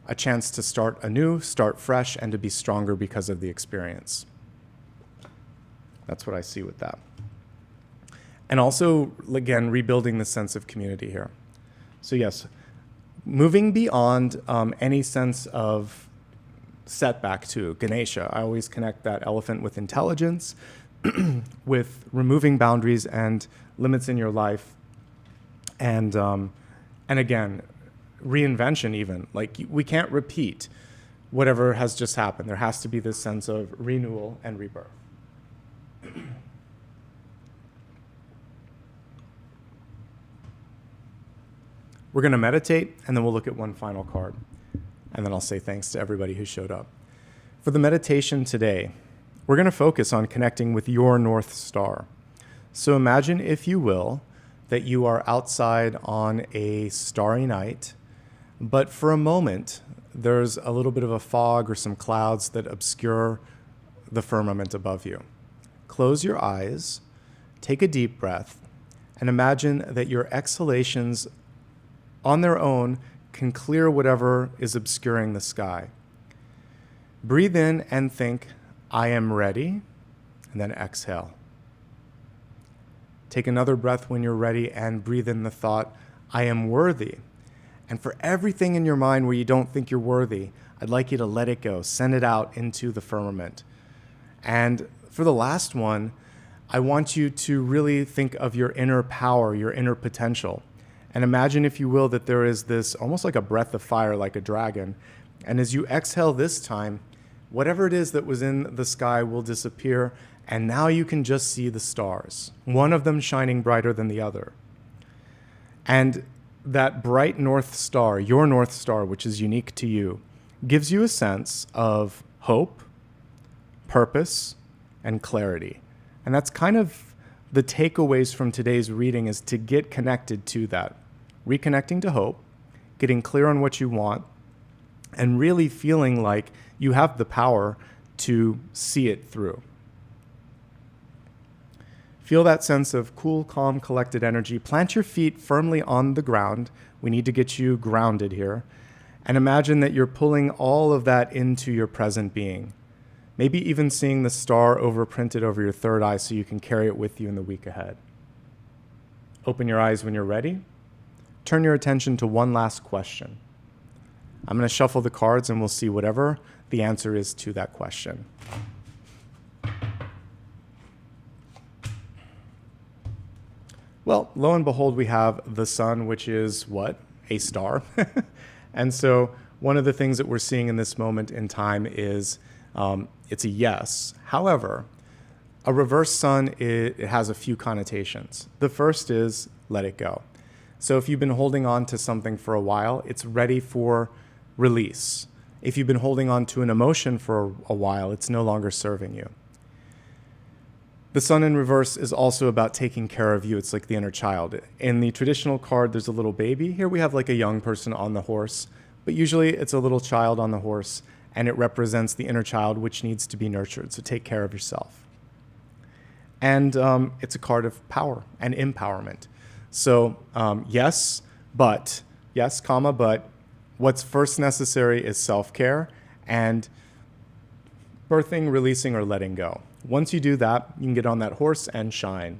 a chance to start anew, start fresh, and to be stronger because of the experience. That's what I see with that. And also, again, rebuilding the sense of community here. So yes, moving beyond any sense of setback to Ganesha. I always connect that elephant with intelligence, with removing boundaries and limits in your life, and again, reinvention even. Like, we can't repeat whatever has just happened. There has to be this sense of renewal and rebirth. We're going to meditate, and then we'll look at one final card. And then I'll say thanks to everybody who showed up. For the meditation today, we're going to focus on connecting with your North Star. So imagine, if you will, that you are outside on a starry night, but for a moment, there's a little bit of a fog or some clouds that obscure the firmament above you. Close your eyes, take a deep breath, and imagine that your exhalations on their own can clear whatever is obscuring the sky. Breathe in and think, I am ready, and then exhale. Take another breath when you're ready and breathe in the thought, I am worthy. And for everything in your mind where you don't think you're worthy, I'd like you to let it go, send it out into the firmament. And for the last one, I want you to really think of your inner power, your inner potential. And imagine, if you will, that there is this almost like a breath of fire, like a dragon. And as you exhale this time, whatever it is that was in the sky will disappear, and now you can just see the stars, one of them shining brighter than the other. And that bright North Star, your North Star, which is unique to you, gives you a sense of hope, purpose, and clarity. And that's kind of the takeaways from today's reading, is to get connected to that. Reconnecting to hope, getting clear on what you want, and really feeling like you have the power to see it through. Feel that sense of cool, calm, collected energy. Plant your feet firmly on the ground. We need to get you grounded here. And imagine that you're pulling all of that into your present being. Maybe even seeing the star overprinted over your third eye so you can carry it with you in the week ahead. Open your eyes when you're ready. Turn your attention to one last question. I'm going to shuffle the cards and we'll see whatever the answer is to that question. Well, lo and behold, we have the sun, which is what? A star. And so one of the things that we're seeing in this moment in time is it's a yes. However, a reverse sun, it has a few connotations. The first is let it go. So if you've been holding on to something for a while, it's ready for release. If you've been holding on to an emotion for a while, it's no longer serving you. The sun in reverse is also about taking care of you. It's like the inner child. In the traditional card, there's a little baby. Here we have like a young person on the horse, but usually it's a little child on the horse, and it represents the inner child, which needs to be nurtured. So take care of yourself. And it's a card of power and empowerment. So yes, but what's first necessary is self-care and birthing, releasing, or letting go. Once you do that, you can get on that horse and shine.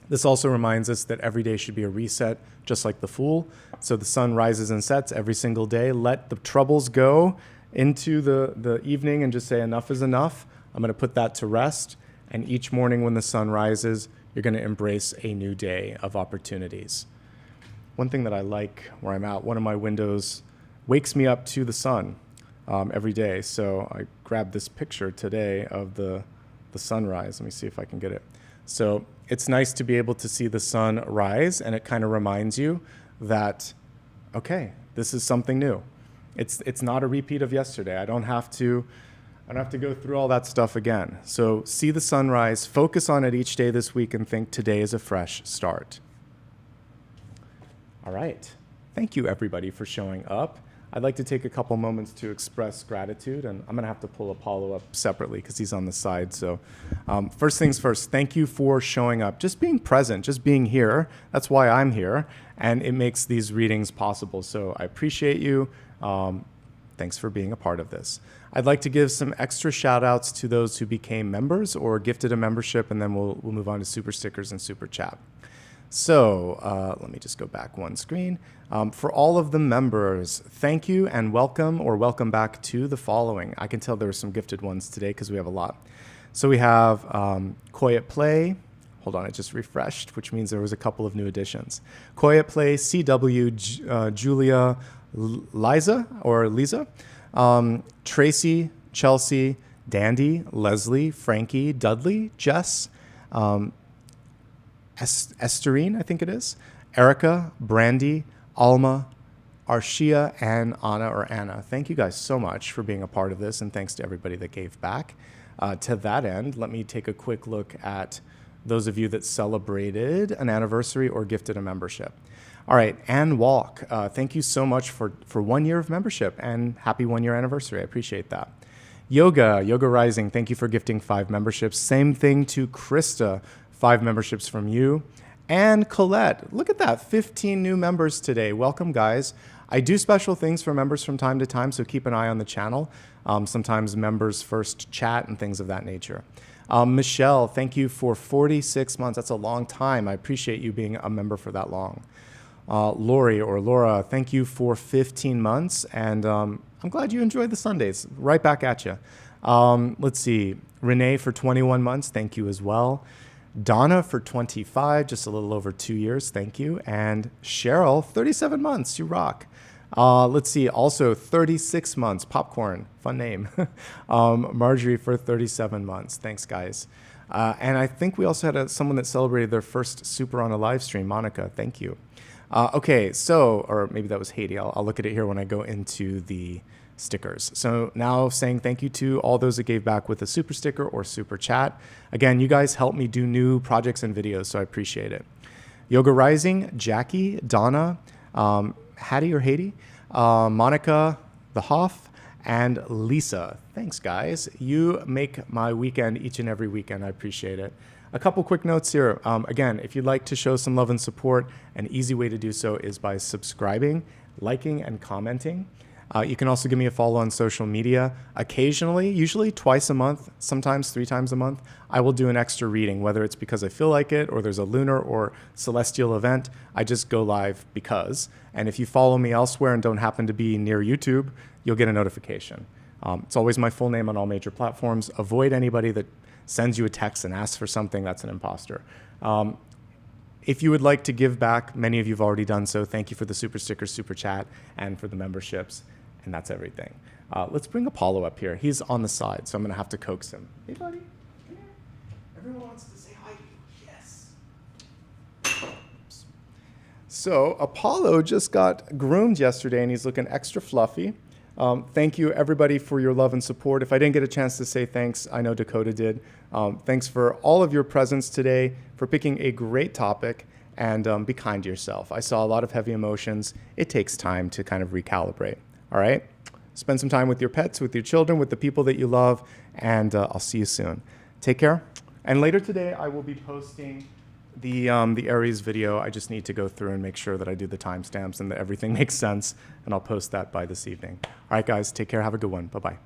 This also reminds us that every day should be a reset, just like the Fool. So the sun rises and sets every single day. Let the troubles go into the evening and just say enough is enough. I'm going to put that to rest. And each morning when the sun rises, you're going to embrace a new day of opportunities. One thing that I like where I'm at, one of my windows wakes me up to the sun every day. So I grabbed this picture today of the sunrise. Let me see if I can get it. So it's nice to be able to see the sun rise, and it kind of reminds you that, okay, this is something new. It's not a repeat of yesterday. I don't have to go through all that stuff again. So see the sunrise, focus on it each day this week, and think today is a fresh start. All right. Thank you, everybody, for showing up. I'd like to take a couple moments to express gratitude, and I'm going to have to pull Apollo up separately because he's on the side. So first things first, thank you for showing up. Just being present, just being here. That's why I'm here, and it makes these readings possible. So I appreciate you. Thanks for being a part of this. I'd like to give some extra shout outs to those who became members or gifted a membership, and then we'll move on to super stickers and super chat. So let me just go back one screen. For all of the members, thank you and welcome or welcome back to the following. I can tell there are some gifted ones today because we have a lot. So we have Koi at Play. Hold on, it just refreshed, which means there was a couple of new additions. Koi at Play, CW, Julia, Lisa, Tracy, Chelsea, Dandy, Leslie, Frankie, Dudley, Jess, Esterine, I think it is, Erica, Brandy, Alma, Arshia, and Anna. Thank you guys so much for being a part of this, and thanks to everybody that gave back. To that end, let me take a quick look at those of you that celebrated an anniversary or gifted a membership. All right, Ann Walk, thank you so much for 1 year of membership, and happy 1 year anniversary. I appreciate that. Yoga Rising, thank you for gifting 5 memberships. Same thing to Krista, 5 memberships from you. And Colette, look at that, 15 new members today. Welcome, guys. I do special things for members from time to time, so keep an eye on the channel. Sometimes members first chat and things of that nature. Michelle, thank you for 46 months. That's a long time. I appreciate you being a member for that long. Lori or Laura, thank you for 15 months, and I'm glad you enjoyed the Sundays. Right back at you. Let's see. Renee for 21 months, thank you as well. Donna for 25, just a little over 2 years, thank you. And Cheryl, 37 months, you rock. Let's see, also 36 months, Popcorn, fun name. Marjorie for 37 months, thanks guys. And I think we also had someone that celebrated their first super on a live stream, Monica, thank you. Okay, so, or maybe that was Haiti. I'll look at it here when I go into the stickers. So now saying thank you to all those that gave back with a super sticker or super chat. Again, you guys help me do new projects and videos, so I appreciate it. Yoga Rising, Jackie, Donna, Hattie or Haiti, Monica, The Hoff, and Lisa. Thanks, guys. You make my weekend each and every weekend. I appreciate it. A couple quick notes here. Again, if you'd like to show some love and support, an easy way to do so is by subscribing, liking, and commenting. You can also give me a follow on social media. Occasionally, usually twice a month, sometimes 3 times a month, I will do an extra reading, whether it's because I feel like it or there's a lunar or celestial event. I just go live because. And if you follow me elsewhere and don't happen to be near YouTube, you'll get a notification. It's always my full name on all major platforms. Avoid anybody that sends you a text and asks for something. That's an imposter. If you would like to give back, many of you have already done so. Thank you for the super sticker, super chat, and for the memberships. And that's everything. Let's bring Apollo up here. He's on the side, so I'm going to have to coax him. Hey, buddy. Come here. Everyone wants to say hi to you. Yes. Oops. So Apollo just got groomed yesterday, and he's looking extra fluffy. Thank you, everybody, for your love and support. If I didn't get a chance to say thanks, I know Dakota did. Thanks for all of your presence today, for picking a great topic, and be kind to yourself. I saw a lot of heavy emotions. It takes time to kind of recalibrate. All right? Spend some time with your pets, with your children, with the people that you love, and I'll see you soon. Take care. And later today, I will be posting the Aries video. I just need to go through and make sure that I do the timestamps and that everything makes sense, and I'll post that by this evening. All right, guys, take care. Have a good one. Bye-bye.